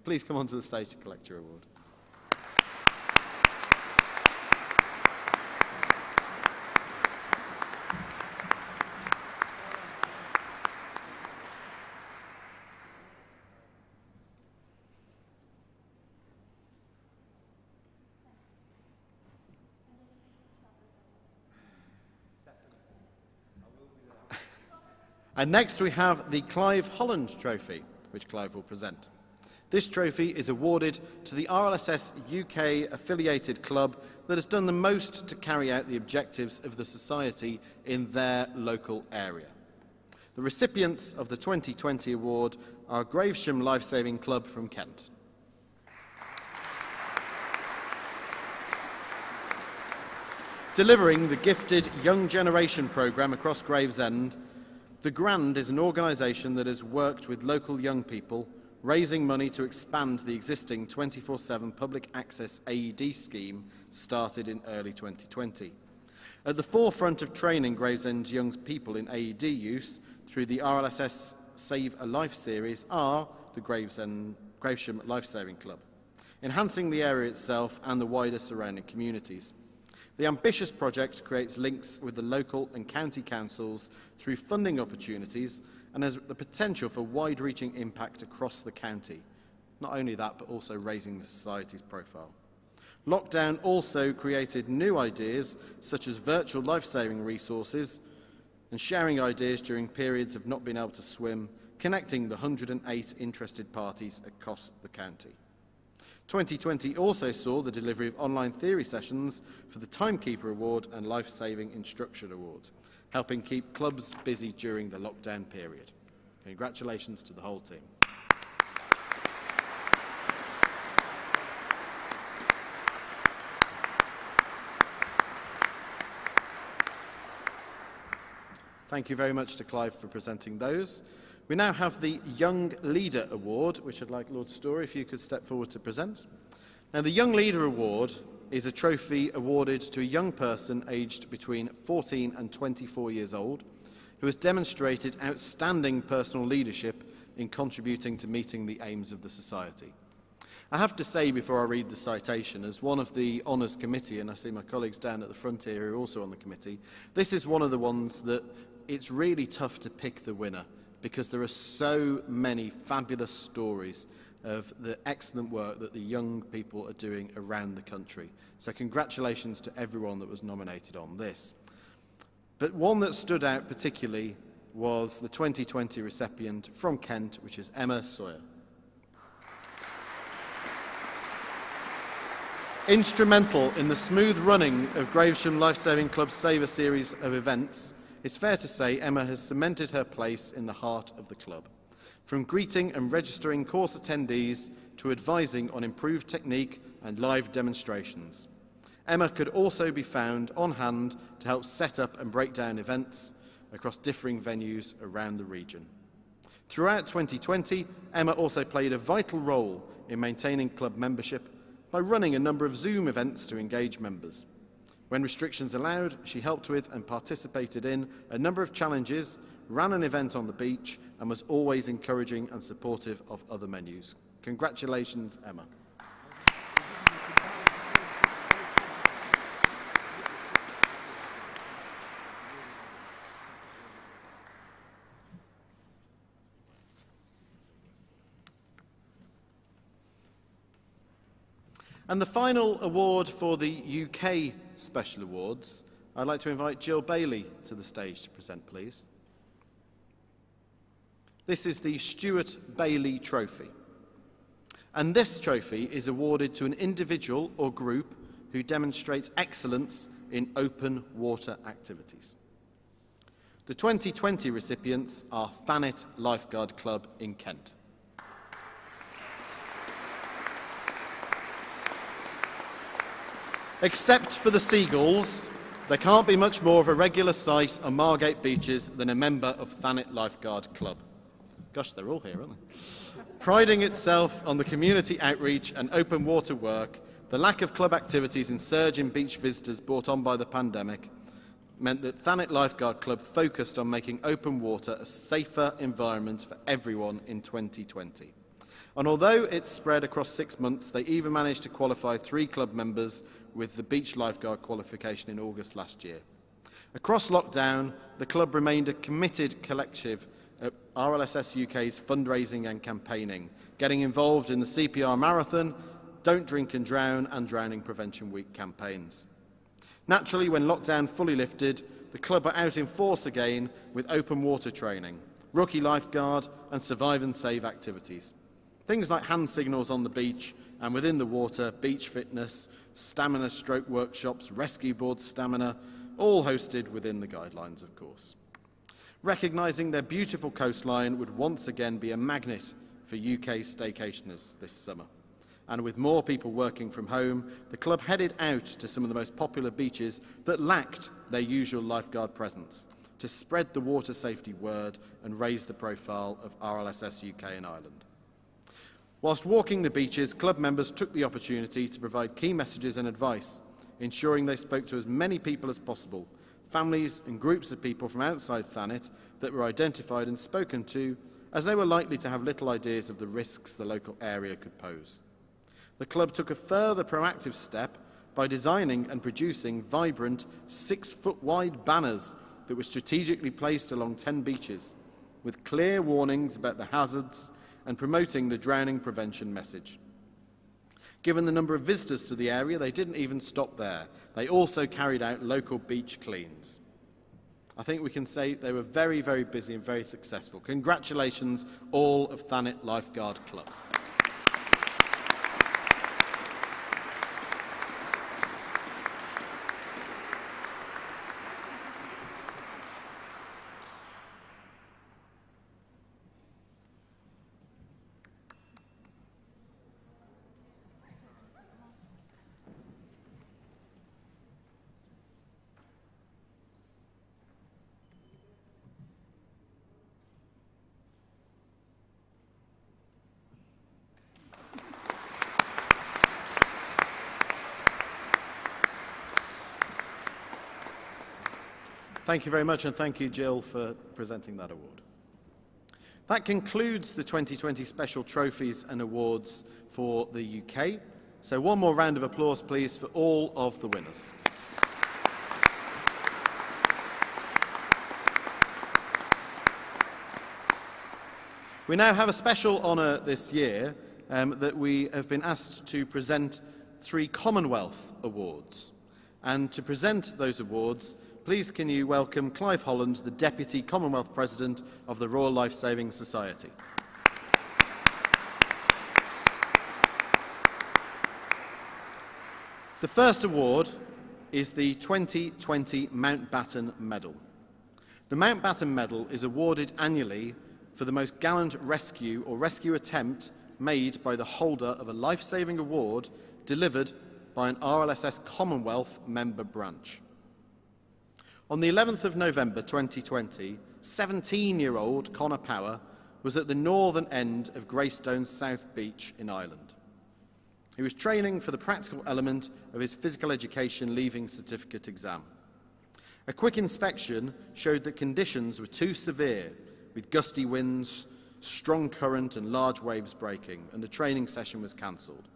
Please come onto the stage to collect your award. And next we have the Clive Holland Trophy, which Clive will present. This trophy is awarded to the RLSS UK affiliated club that has done the most to carry out the objectives of the Society in their local area. The recipients of the 2020 award are Gravesham Lifesaving Club from Kent. Delivering the gifted Young Generation programme across Gravesend, The Grand is an organisation that has worked with local young people, raising money to expand the existing 24/7 public access AED scheme started in early 2020. At the forefront of training Gravesend young people in AED use through the RLSS Save a Life series are the Gravesham Lifesaving Club, enhancing the area itself and the wider surrounding communities. The ambitious project creates links with the local and county councils through funding opportunities and has the potential for wide-reaching impact across the county. Not only that, but also raising the Society's profile. Lockdown also created new ideas, such as virtual life-saving resources and sharing ideas during periods of not being able to swim, connecting the 108 interested parties across the county. 2020 also saw the delivery of online theory sessions for the Timekeeper Award and Life-Saving Instruction Award, helping keep clubs busy during the lockdown period. Congratulations to the whole team. Thank you very much to Clive for presenting those. We now have the Young Leader Award, which I'd like Lord Story, if you could step forward to present. Now, the Young Leader Award is a trophy awarded to a young person aged between 14 and 24 years old who has demonstrated outstanding personal leadership in contributing to meeting the aims of the Society. I have to say before I read the citation, as one of the Honours Committee, and I see my colleagues down at the front here who are also on the committee, this is one of the ones that it's really tough to pick the winner because there are so many fabulous stories of the excellent work that the young people are doing around the country. So congratulations to everyone that was nominated on this. But one that stood out particularly was the 2020 recipient from Kent, which is Emma Sawyer. Instrumental in the smooth running of Gravesham Lifesaving Club's Saver series of events, it's fair to say Emma has cemented her place in the heart of the club. From greeting and registering course attendees to advising on improved technique and live demonstrations. Emma could also be found on hand to help set up and break down events across differing venues around the region. Throughout 2020, Emma also played a vital role in maintaining club membership by running a number of Zoom events to engage members. When restrictions allowed, she helped with and participated in a number of challenges, ran an event on the beach, and was always encouraging and supportive of other menus. Congratulations, Emma. And the final award for the UK Special Awards, I'd like to invite Jill Bailey to the stage to present, please. This is the Stuart Bailey Trophy. And this trophy is awarded to an individual or group who demonstrates excellence in open water activities. The 2020 recipients are Thanet Lifeguard Club in Kent. Except for the seagulls, there can't be much more of a regular sight on Margate beaches than a member of Thanet Lifeguard Club. Gosh, they're all here, aren't they? Priding itself on the community outreach and open water work, the lack of club activities and surge in beach visitors brought on by the pandemic meant that Thanet Lifeguard Club focused on making open water a safer environment for everyone in 2020. And although it's spread across 6 months, they even managed to qualify 3 club members with the beach lifeguard qualification in August last year. Across lockdown, the club remained a committed collective at RLSS UK's fundraising and campaigning, getting involved in the CPR Marathon, Don't Drink and Drown and Drowning Prevention Week campaigns. Naturally, when lockdown fully lifted, the club are out in force again with open water training, rookie lifeguard and survive and save activities. Things like hand signals on the beach and within the water, beach fitness, stamina stroke workshops, rescue board stamina, all hosted within the guidelines, of course. Recognising their beautiful coastline would once again be a magnet for UK staycationers this summer. And with more people working from home, the club headed out to some of the most popular beaches that lacked their usual lifeguard presence to spread the water safety word and raise the profile of RLSS UK and Ireland. Whilst walking the beaches, club members took the opportunity to provide key messages and advice, ensuring they spoke to as many people as possible, families and groups of people from outside Thanet that were identified and spoken to, as they were likely to have little ideas of the risks the local area could pose. The club took a further proactive step by designing and producing vibrant 6-foot-wide banners that were strategically placed along 10 beaches, with clear warnings about the hazards and promoting the drowning prevention message. Given the number of visitors to the area, they didn't even stop there. They also carried out local beach cleans. I think we can say they were very, very busy and very successful. Congratulations, all of Thanet Lifeguard Club. Thank you very much, and thank you, Jill, for presenting that award. That concludes the 2020 Special Trophies and Awards for the UK. So one more round of applause, please, for all of the winners. We now have a special honour this year that we have been asked to present 3 Commonwealth Awards. And to present those awards, please can you welcome Clive Holland, the Deputy Commonwealth President of the Royal Lifesaving Society. The first award is the 2020 Mountbatten Medal. The Mountbatten Medal is awarded annually for the most gallant rescue or rescue attempt made by the holder of a life-saving award delivered by an RLSS Commonwealth member branch. On the 11th of November 2020, 17-year-old Connor Power was at the northern end of Greystone's South Beach in Ireland. He was training for the practical element of his physical education leaving certificate exam. A quick inspection showed that conditions were too severe, with gusty winds, strong current and large waves breaking, and the training session was cancelled.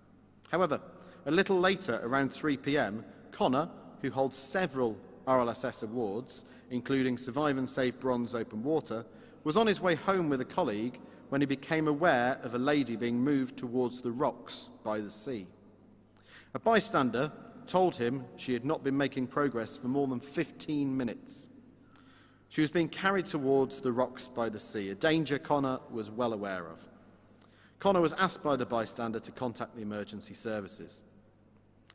However, a little later, around 3 p.m, Connor, who holds several RLSS awards, including Survive and Save Bronze Open Water, was on his way home with a colleague when he became aware of a lady being moved towards the rocks by the sea. A bystander told him she had not been making progress for more than 15 minutes. She was being carried towards the rocks by the sea, a danger Connor was well aware of. Connor was asked by the bystander to contact the emergency services.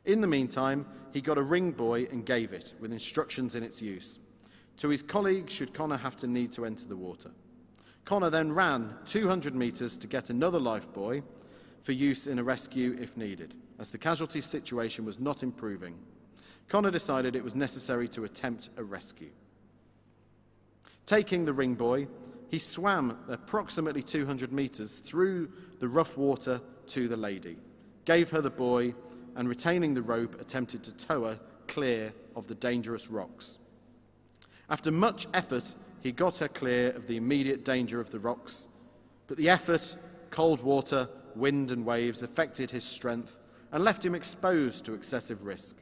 In the meantime, he got a ring buoy and gave it, with instructions in its use, to his colleague should Connor have to need to enter the water. Connor then ran 200 metres to get another life buoy for use in a rescue if needed. As the casualty situation was not improving, Connor decided it was necessary to attempt a rescue. Taking the ring buoy, he swam approximately 200 metres through the rough water to the lady, gave her the buoy, and retaining the rope, attempted to tow her clear of the dangerous rocks. After much effort, he got her clear of the immediate danger of the rocks, but the effort, cold water, wind and waves affected his strength and left him exposed to excessive risk.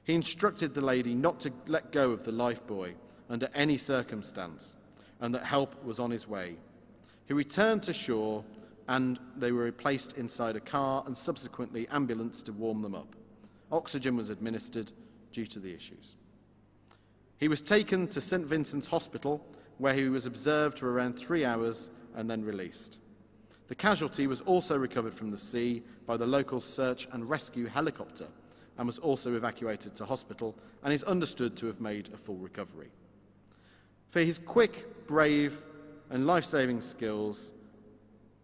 He instructed the lady not to let go of the life buoy under any circumstance, and that help was on his way. He returned to shore, and they were placed inside a car and subsequently ambulance to warm them up. Oxygen was administered due to the issues. He was taken to St Vincent's Hospital, where he was observed for around 3 hours and then released. The casualty was also recovered from the sea by the local search and rescue helicopter and was also evacuated to hospital and is understood to have made a full recovery. For his quick, brave and life-saving skills,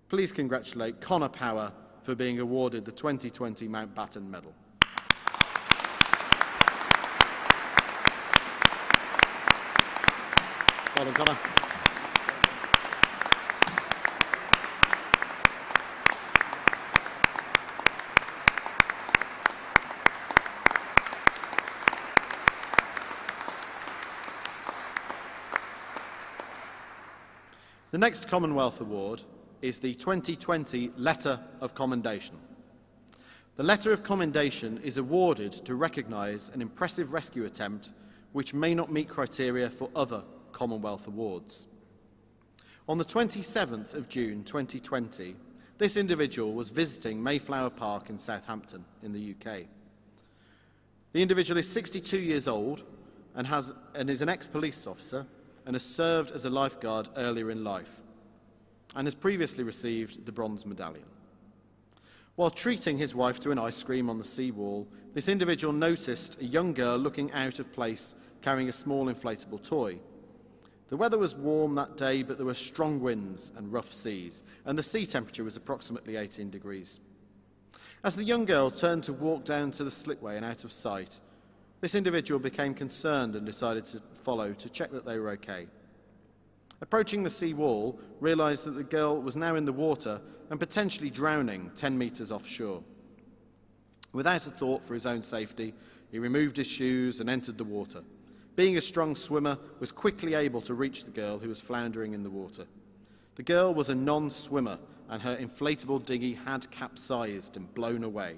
please congratulate Connor Power for being awarded the 2020 Mountbatten Medal. Well done, Connor. The next Commonwealth Award is the 2020 Letter of Commendation. The Letter of Commendation is awarded to recognise an impressive rescue attempt which may not meet criteria for other Commonwealth Awards. On the 27th of June 2020, this individual was visiting Mayflower Park in Southampton in the UK. The individual is 62 years old and is an ex-police officer and has served as a lifeguard earlier in life and has previously received the Bronze Medallion. While treating his wife to an ice cream on the seawall, this individual noticed a young girl looking out of place carrying a small inflatable toy. The weather was warm that day, but there were strong winds and rough seas, and the sea temperature was approximately 18 degrees. As the young girl turned to walk down to the slipway and out of sight, this individual became concerned and decided to follow to check that they were okay. Approaching the sea wall, realised that the girl was now in the water and potentially drowning 10 metres offshore. Without a thought for his own safety, he removed his shoes and entered the water. being a strong swimmer, was quickly able to reach the girl who was floundering in the water. The girl was a non-swimmer, and her inflatable dinghy had capsized and blown away.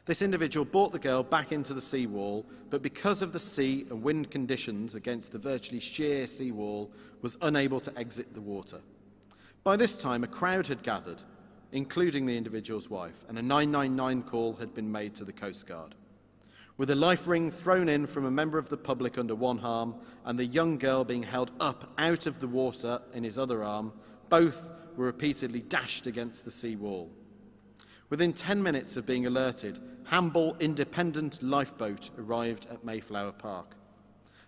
This individual brought the girl back into the seawall, but because of the sea and wind conditions against the virtually sheer seawall, was unable to exit the water. By this time, a crowd had gathered, including the individual's wife, and a 999 call had been made to the Coast Guard. With a life ring thrown in from a member of the public under one arm and the young girl being held up out of the water in his other arm, both were repeatedly dashed against the sea wall. Within 10 minutes of being alerted, Hamble Independent Lifeboat arrived at Mayflower Park.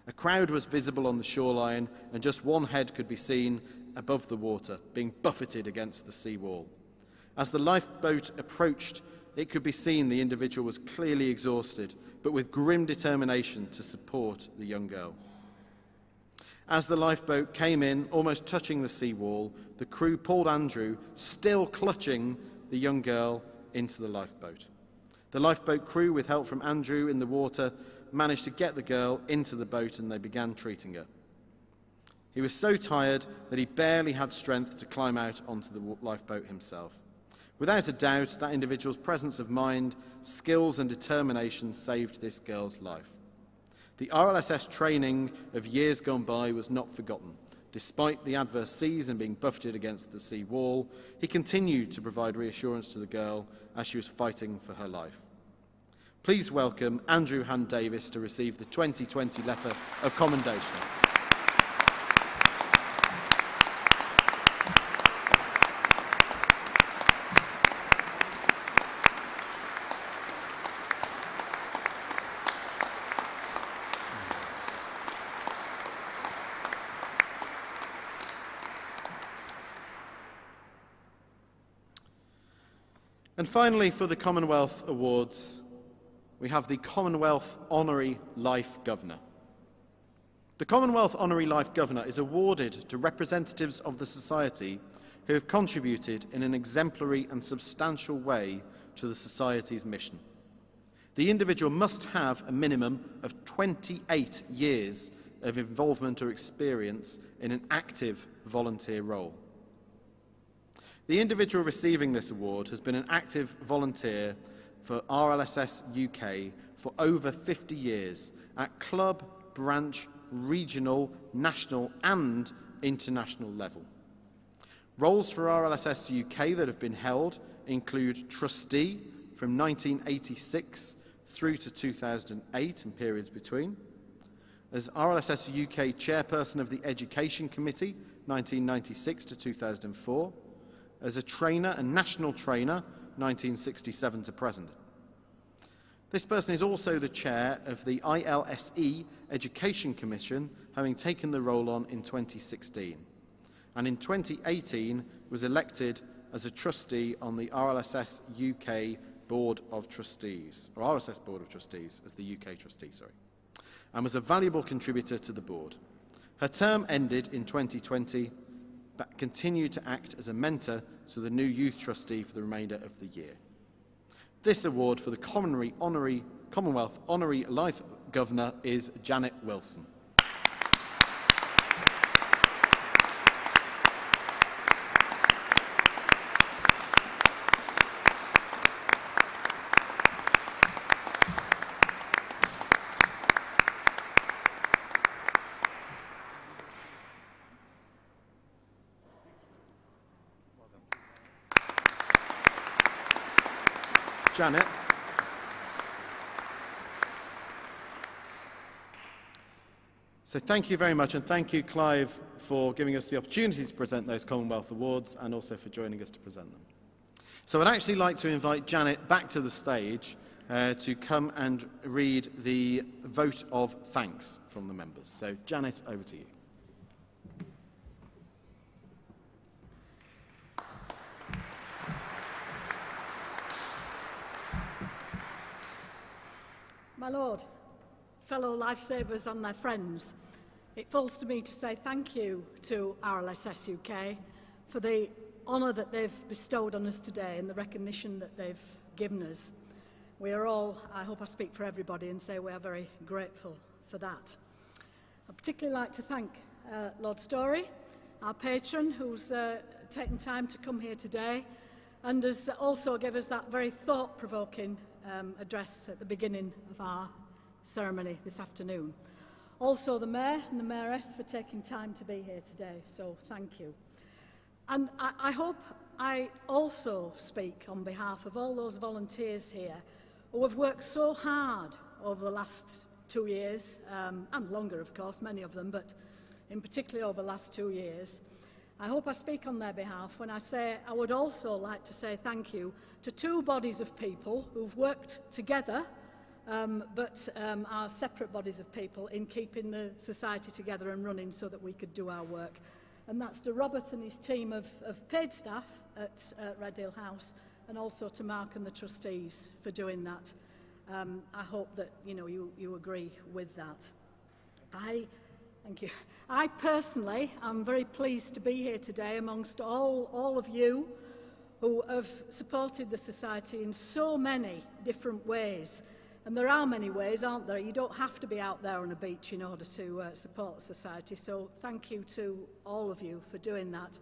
A crowd was visible on the shoreline, and just one head could be seen above the water, being buffeted against the seawall. As the lifeboat approached, it could be seen the individual was clearly exhausted, but with grim determination to support the young girl. As the lifeboat came in, almost touching the seawall, the crew pulled Andrew, still clutching the young girl, into the lifeboat. The lifeboat crew, with help from Andrew in the water, managed to get the girl into the boat, and they began treating her. He was so tired that he barely had strength to climb out onto the lifeboat himself. Without a doubt, that individual's presence of mind, skills and determination saved this girl's life. The RLSS training of years gone by was not forgotten. Despite the adverse seas and being buffeted against the sea wall, he continued to provide reassurance to the girl as she was fighting for her life. Please welcome Andrew Hand Davis to receive the 2020 Letter of Commendation. And finally, for the Commonwealth Awards, we have the Commonwealth Honorary Life Governor. The Commonwealth Honorary Life Governor is awarded to representatives of the society who have contributed in an exemplary and substantial way to the society's mission. The individual must have a minimum of 28 years of involvement or experience in an active volunteer role. The individual receiving this award has been an active volunteer for RLSS UK for over 50 years at club, branch, regional, national and international level. Roles for RLSS UK that have been held include trustee from 1986 through to 2008 and periods between, as RLSS UK chairperson of the Education Committee 1996 to 2004, as a trainer and national trainer 1967 to present. This person is also the chair of the ILSE Education Commission, having taken the role on in 2016, and in 2018 was elected as a trustee on the RLSS UK Board of Trustees, or RSS Board of Trustees as the UK trustee, and was a valuable contributor to the board. Her term ended in 2020, but continued to act as a mentor to the new youth trustee for the remainder of the year. This award for the Commonwealth Honorary Life Governor is Janet Wilson. Janet. So thank you very much, and thank you, Clive, for giving us the opportunity to present those Commonwealth Awards and also for joining us to present them. So I'd actually like to invite Janet back to the stage to come and read the vote of thanks from the members. So Janet, over to you. My Lord, fellow lifesavers and their friends, it falls to me to say thank you to RLSS UK for the honour that they've bestowed on us today and the recognition that they've given us. We are all, I hope I speak for everybody and say we are very grateful for for that. I'd particularly like to thank Lord Story, our patron, who's taken time to come here today and has also given us that very thought-provoking address at the beginning of our ceremony this afternoon. Also the Mayor and the Mayoress for taking time to be here today, so thank you. And I hope I also speak on behalf of all those volunteers here who have worked so hard over the last 2 years, and longer of course, many of them, but in particular over the last 2 years. I hope I speak on their behalf when I say I would also like to say thank you to 2 bodies of people who've worked together but are separate bodies of people in keeping the society together and running so that we could do our work. And that's to Robert and his team of paid staff at Redhill House, and also to Mark and the trustees for doing that. I hope that you agree with that. Thank you. I personally am very pleased to be here today amongst all of you who have supported the society in so many different ways. And there are many ways, aren't there? You don't have to be out there on a beach in order to support the society. So thank you to all of you for doing that.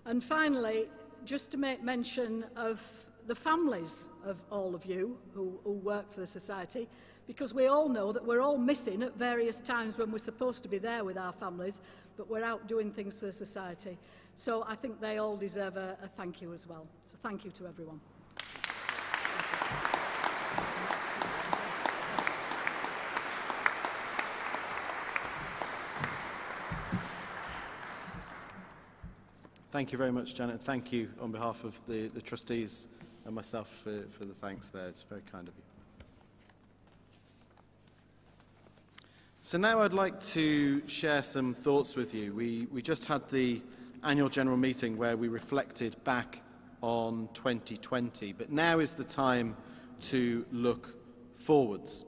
And finally, just to make mention of the families of all of you who work for the society, because we all know that we're all missing at various times when we're supposed to be there with our families, but we're out doing things for the society. So I think they all deserve a thank you as well. So thank you to everyone. Thank you very much, Janet. Thank you on behalf of the trustees and myself for the thanks there. It's very kind of you. So now I'd like to share some thoughts with you. We just had the annual general meeting where we reflected back on 2020, but now is the time to look forwards.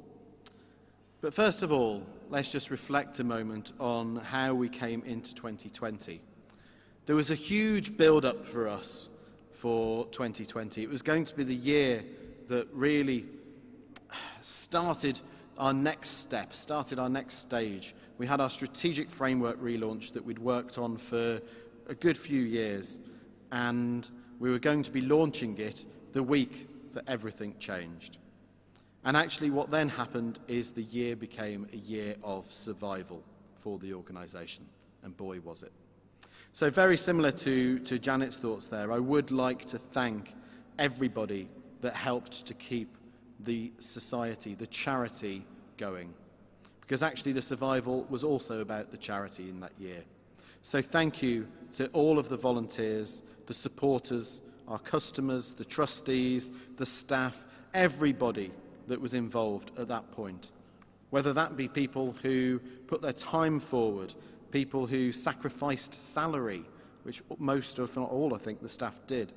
But first of all, let's just reflect a moment on how we came into 2020. There was a huge build-up for us for 2020. It was going to be the year that really started our next step, started our next stage. We had our strategic framework relaunch that we'd worked on for a good few years, and we were going to be launching it the week that everything changed. And actually what then happened is the year became a year of survival for the organisation, and boy was it. So very similar to Janet's thoughts there, I would like to thank everybody that helped to keep the society, the charity going. Because actually the survival was also about the charity in that year. So thank you to all of the volunteers, the supporters, our customers, the trustees, the staff, everybody that was involved at that point. Whether that be people who put their time forward, people who sacrificed salary, which most, if not all, I think the staff did,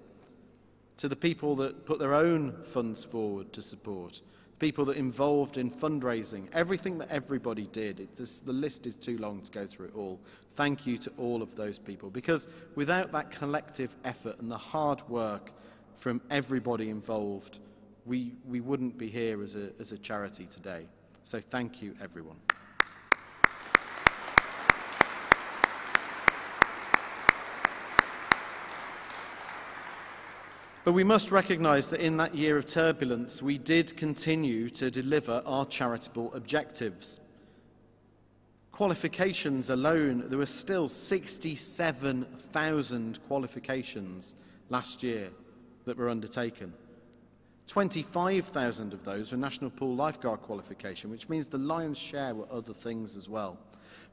to the people that put their own funds forward to support, people that involved in fundraising, everything that everybody did. The list is too long to go through it all. Thank you to all of those people, because without that collective effort and the hard work from everybody involved, we wouldn't be here as a charity today. So thank you, everyone. But we must recognise that in that year of turbulence, we did continue to deliver our charitable objectives. Qualifications alone, there were still 67,000 qualifications last year that were undertaken. 25,000 of those were National Pool Lifeguard qualification, which means the lion's share were other things as well.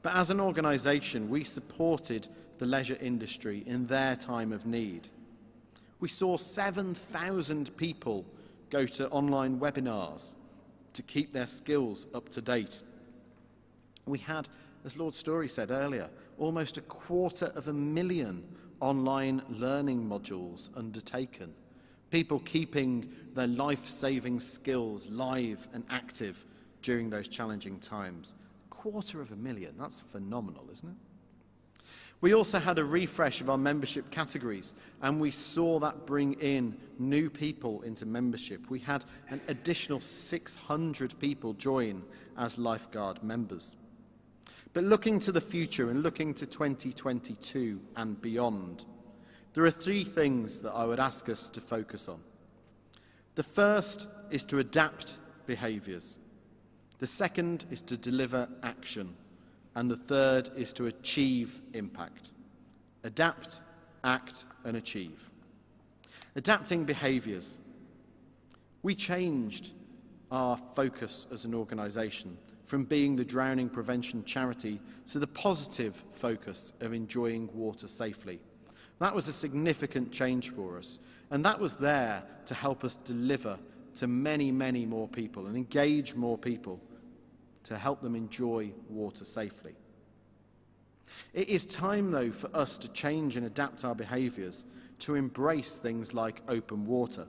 But as an organisation, we supported the leisure industry in their time of need. We saw 7,000 people go to online webinars to keep their skills up to date. We had, as Lord Story said earlier, almost 250,000 online learning modules undertaken. People keeping their life-saving skills live and active during those challenging times. 250,000, that's phenomenal, isn't it? We also had a refresh of our membership categories, and we saw that bring in new people into membership. We had an additional 600 people join as lifeguard members. But looking to the future and looking to 2022 and beyond, there are 3 things that I would ask us to focus on. The first is to adapt behaviours. The second is to deliver action. And the third is to achieve impact. Adapt, act, and achieve. Adapting behaviours. We changed our focus as an organisation from being the drowning prevention charity to the positive focus of enjoying water safely. That was a significant change for us, and that was there to help us deliver to many, many more people and engage more people to help them enjoy water safely. It is time, though, for us to change and adapt our behaviours to embrace things like open water.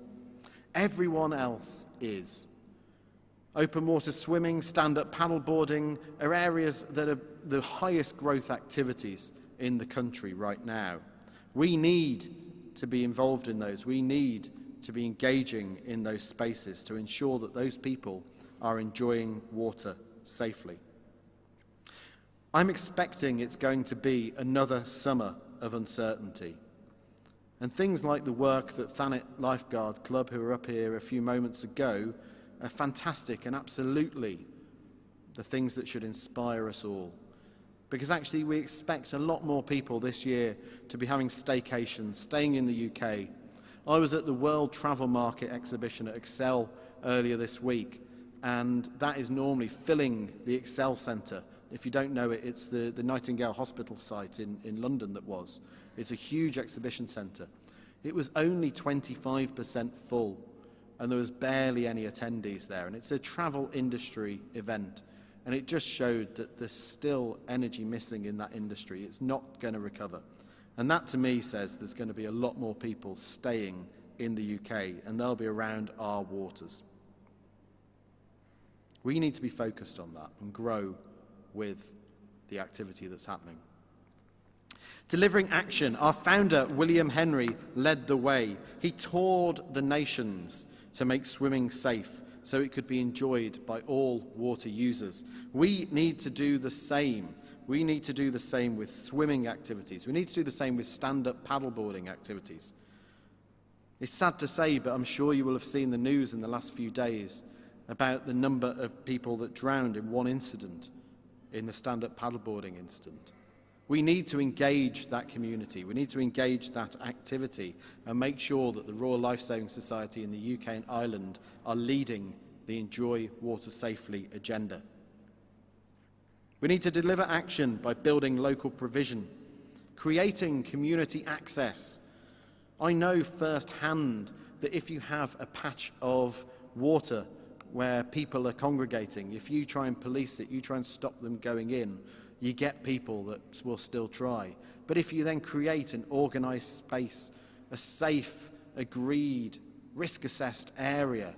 Everyone else is. Open water swimming, stand-up paddleboarding are areas that are the highest growth activities in the country right now. We need to be involved in those. We need to be engaging in those spaces to ensure that those people are enjoying water safely. I'm expecting it's going to be another summer of uncertainty. And things like the work that Thanet Lifeguard Club, who were up here a few moments ago, are fantastic and absolutely the things that should inspire us all. Because actually we expect a lot more people this year to be having staycations, staying in the UK. I was at the World Travel Market exhibition at Excel earlier this week, and that is normally filling the Excel Centre. If you don't know it, it's the Nightingale Hospital site in London that was. It's a huge exhibition centre. It was only 25% full, and there was barely any attendees there. And it's a travel industry event, and it just showed that there's still energy missing in that industry. It's not going to recover. And that, to me, says there's going to be a lot more people staying in the UK, and they'll be around our waters. We need to be focused on that and grow with the activity that's happening. Delivering action. Our founder, William Henry, led the way. He toured the nations to make swimming safe so it could be enjoyed by all water users. We need to do the same. We need to do the same with swimming activities. We need to do the same with stand-up paddleboarding activities. It's sad to say, but I'm sure you will have seen the news in the last few days about the number of people that drowned in one incident, in the stand-up paddleboarding incident. We need to engage that community. We need to engage that activity and make sure that the Royal Lifesaving Society in the UK and Ireland are leading the Enjoy Water Safely agenda. We need to deliver action by building local provision, creating community access. I know firsthand that if you have a patch of water where people are congregating, if you try and police it, you try and stop them going in, you get people that will still try. But if you then create an organised space, a safe, agreed, risk-assessed area,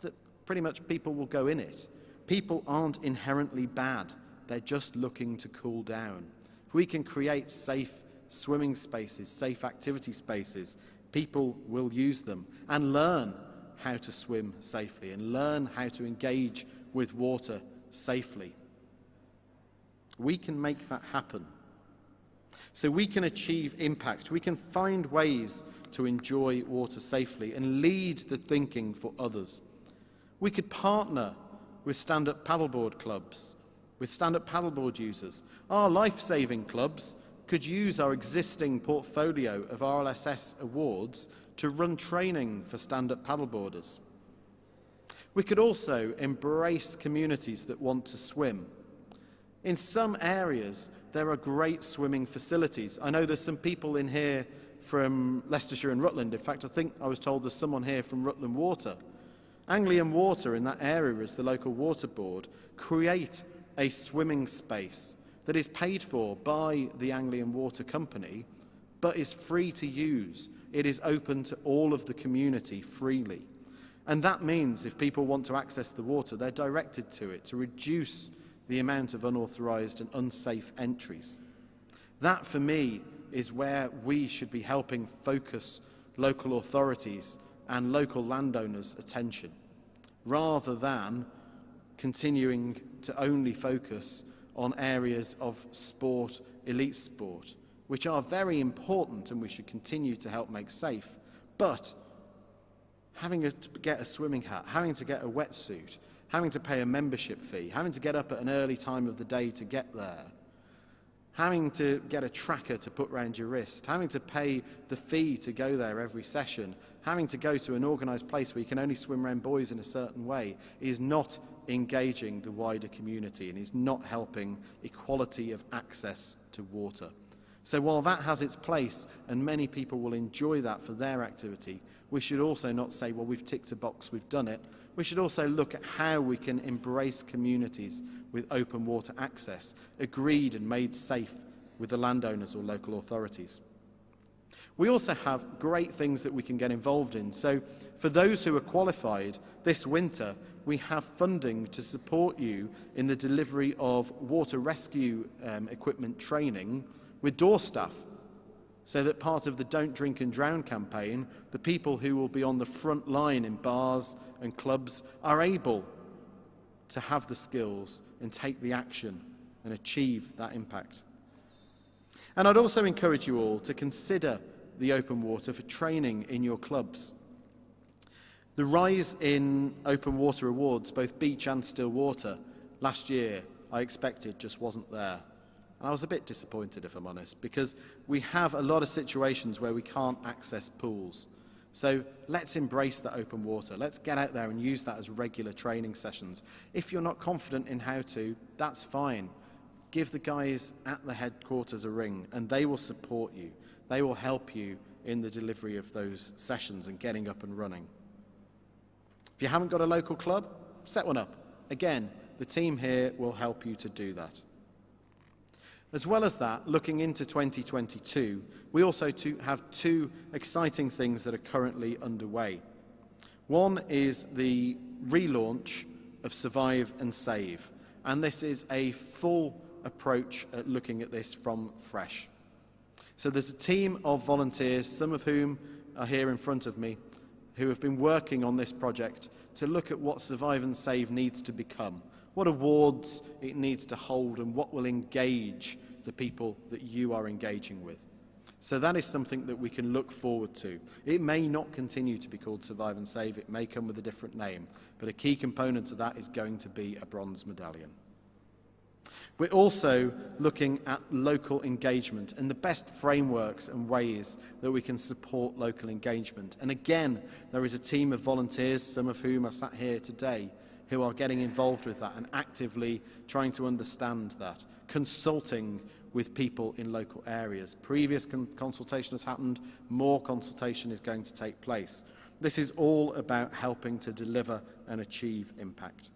that pretty much people will go in it. People aren't inherently bad. They're just looking to cool down. If we can create safe swimming spaces, safe activity spaces, people will use them and learn how to swim safely and learn how to engage with water safely. We can make that happen. So we can achieve impact. We can find ways to enjoy water safely and lead the thinking for others. We could partner with stand-up paddleboard clubs, with stand-up paddleboard users. Our life-saving clubs could use our existing portfolio of RLSS awards to run training for stand-up paddleboarders. We could also embrace communities that want to swim. In some areas, there are great swimming facilities. I know there's some people in here from Leicestershire and Rutland. In fact, I think I was told there's someone here from Rutland Water. Anglian Water in that area, as the local water board, create a swimming space that is paid for by the Anglian Water Company, but is free to use. It is open to all of the community freely. And that means if people want to access the water, they're directed to it to reduce the amount of unauthorised and unsafe entries. That, for me, is where we should be helping focus local authorities and local landowners' attention, rather than continuing to only focus on areas of sport, elite sport, which are very important and we should continue to help make safe. But having to get a swimming hat, having to get a wetsuit, having to pay a membership fee, having to get up at an early time of the day to get there, having to get a tracker to put round your wrist, having to pay the fee to go there every session, having to go to an organised place where you can only swim around buoys in a certain way, is not engaging the wider community and is not helping equality of access to water. So while that has its place and many people will enjoy that for their activity, we should also not say, well, we've ticked a box, we've done it. We should also look at how we can embrace communities with open water access, agreed and made safe with the landowners or local authorities. We also have great things that we can get involved in. So for those who are qualified this winter, we have funding to support you in the delivery of water rescue equipment training with door staff, so that part of the Don't Drink and Drown campaign, the people who will be on the front line in bars and clubs are able to have the skills and take the action and achieve that impact. And I'd also encourage you all to consider the open water for training in your clubs. The rise in open water awards, both beach and still water, last year, I expected just wasn't there. And I was a bit disappointed, if I'm honest, because we have a lot of situations where we can't access pools. So let's embrace the open water. Let's get out there and use that as regular training sessions. If you're not confident in how to, that's fine. Give the guys at the headquarters a ring and they will support you. They will help you in the delivery of those sessions and getting up and running. If you haven't got a local club, set one up. Again, the team here will help you to do that. As well as that, looking into 2022, we also have two exciting things that are currently underway. One is the relaunch of Survive and Save, and this is a full approach at looking at this from fresh. So there's a team of volunteers, some of whom are here in front of me, who have been working on this project to look at what Survive and Save needs to become, what awards it needs to hold, and what will engage the people that you are engaging with. So that is something that we can look forward to. It may not continue to be called Survive and Save, it may come with a different name, but a key component of that is going to be a bronze medallion. We're also looking at local engagement and the best frameworks and ways that we can support local engagement. And again, there is a team of volunteers, some of whom are sat here today, who are getting involved with that and actively trying to understand that, consulting with people in local areas. Previous consultation has happened, more consultation is going to take place. This is all about helping to deliver and achieve impact.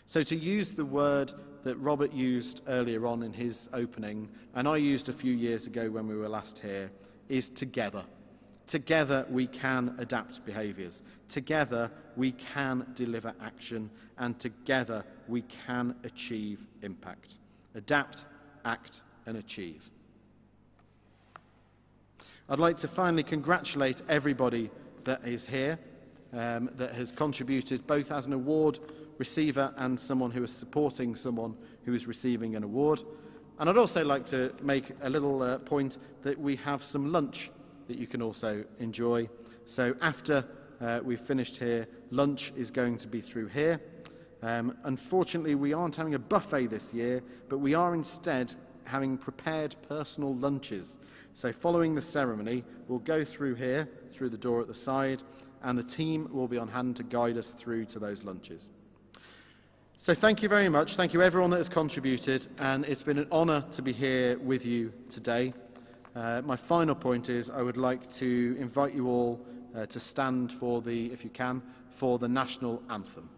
So to use the word that Robert used earlier on in his opening, and I used a few years ago when we were last here, is together. Together we can adapt behaviours. Together we can deliver action, and together we can achieve impact. Adapt, act and achieve. I'd like to finally congratulate everybody that is here, that has contributed both as an award receiver and someone who is supporting someone who is receiving an award. And I'd also like to make a little point that we have some lunch that you can also enjoy. So after we've finished here, lunch is going to be through here. Unfortunately, we aren't having a buffet this year, but we are instead having prepared personal lunches. So following the ceremony, we'll go through here, through the door at the side, and the team will be on hand to guide us through to those lunches. So thank you very much. Thank you everyone that has contributed, and it's been an honour to be here with you today. My final point is I would like to invite you all to stand for the, if you can, for the national anthem.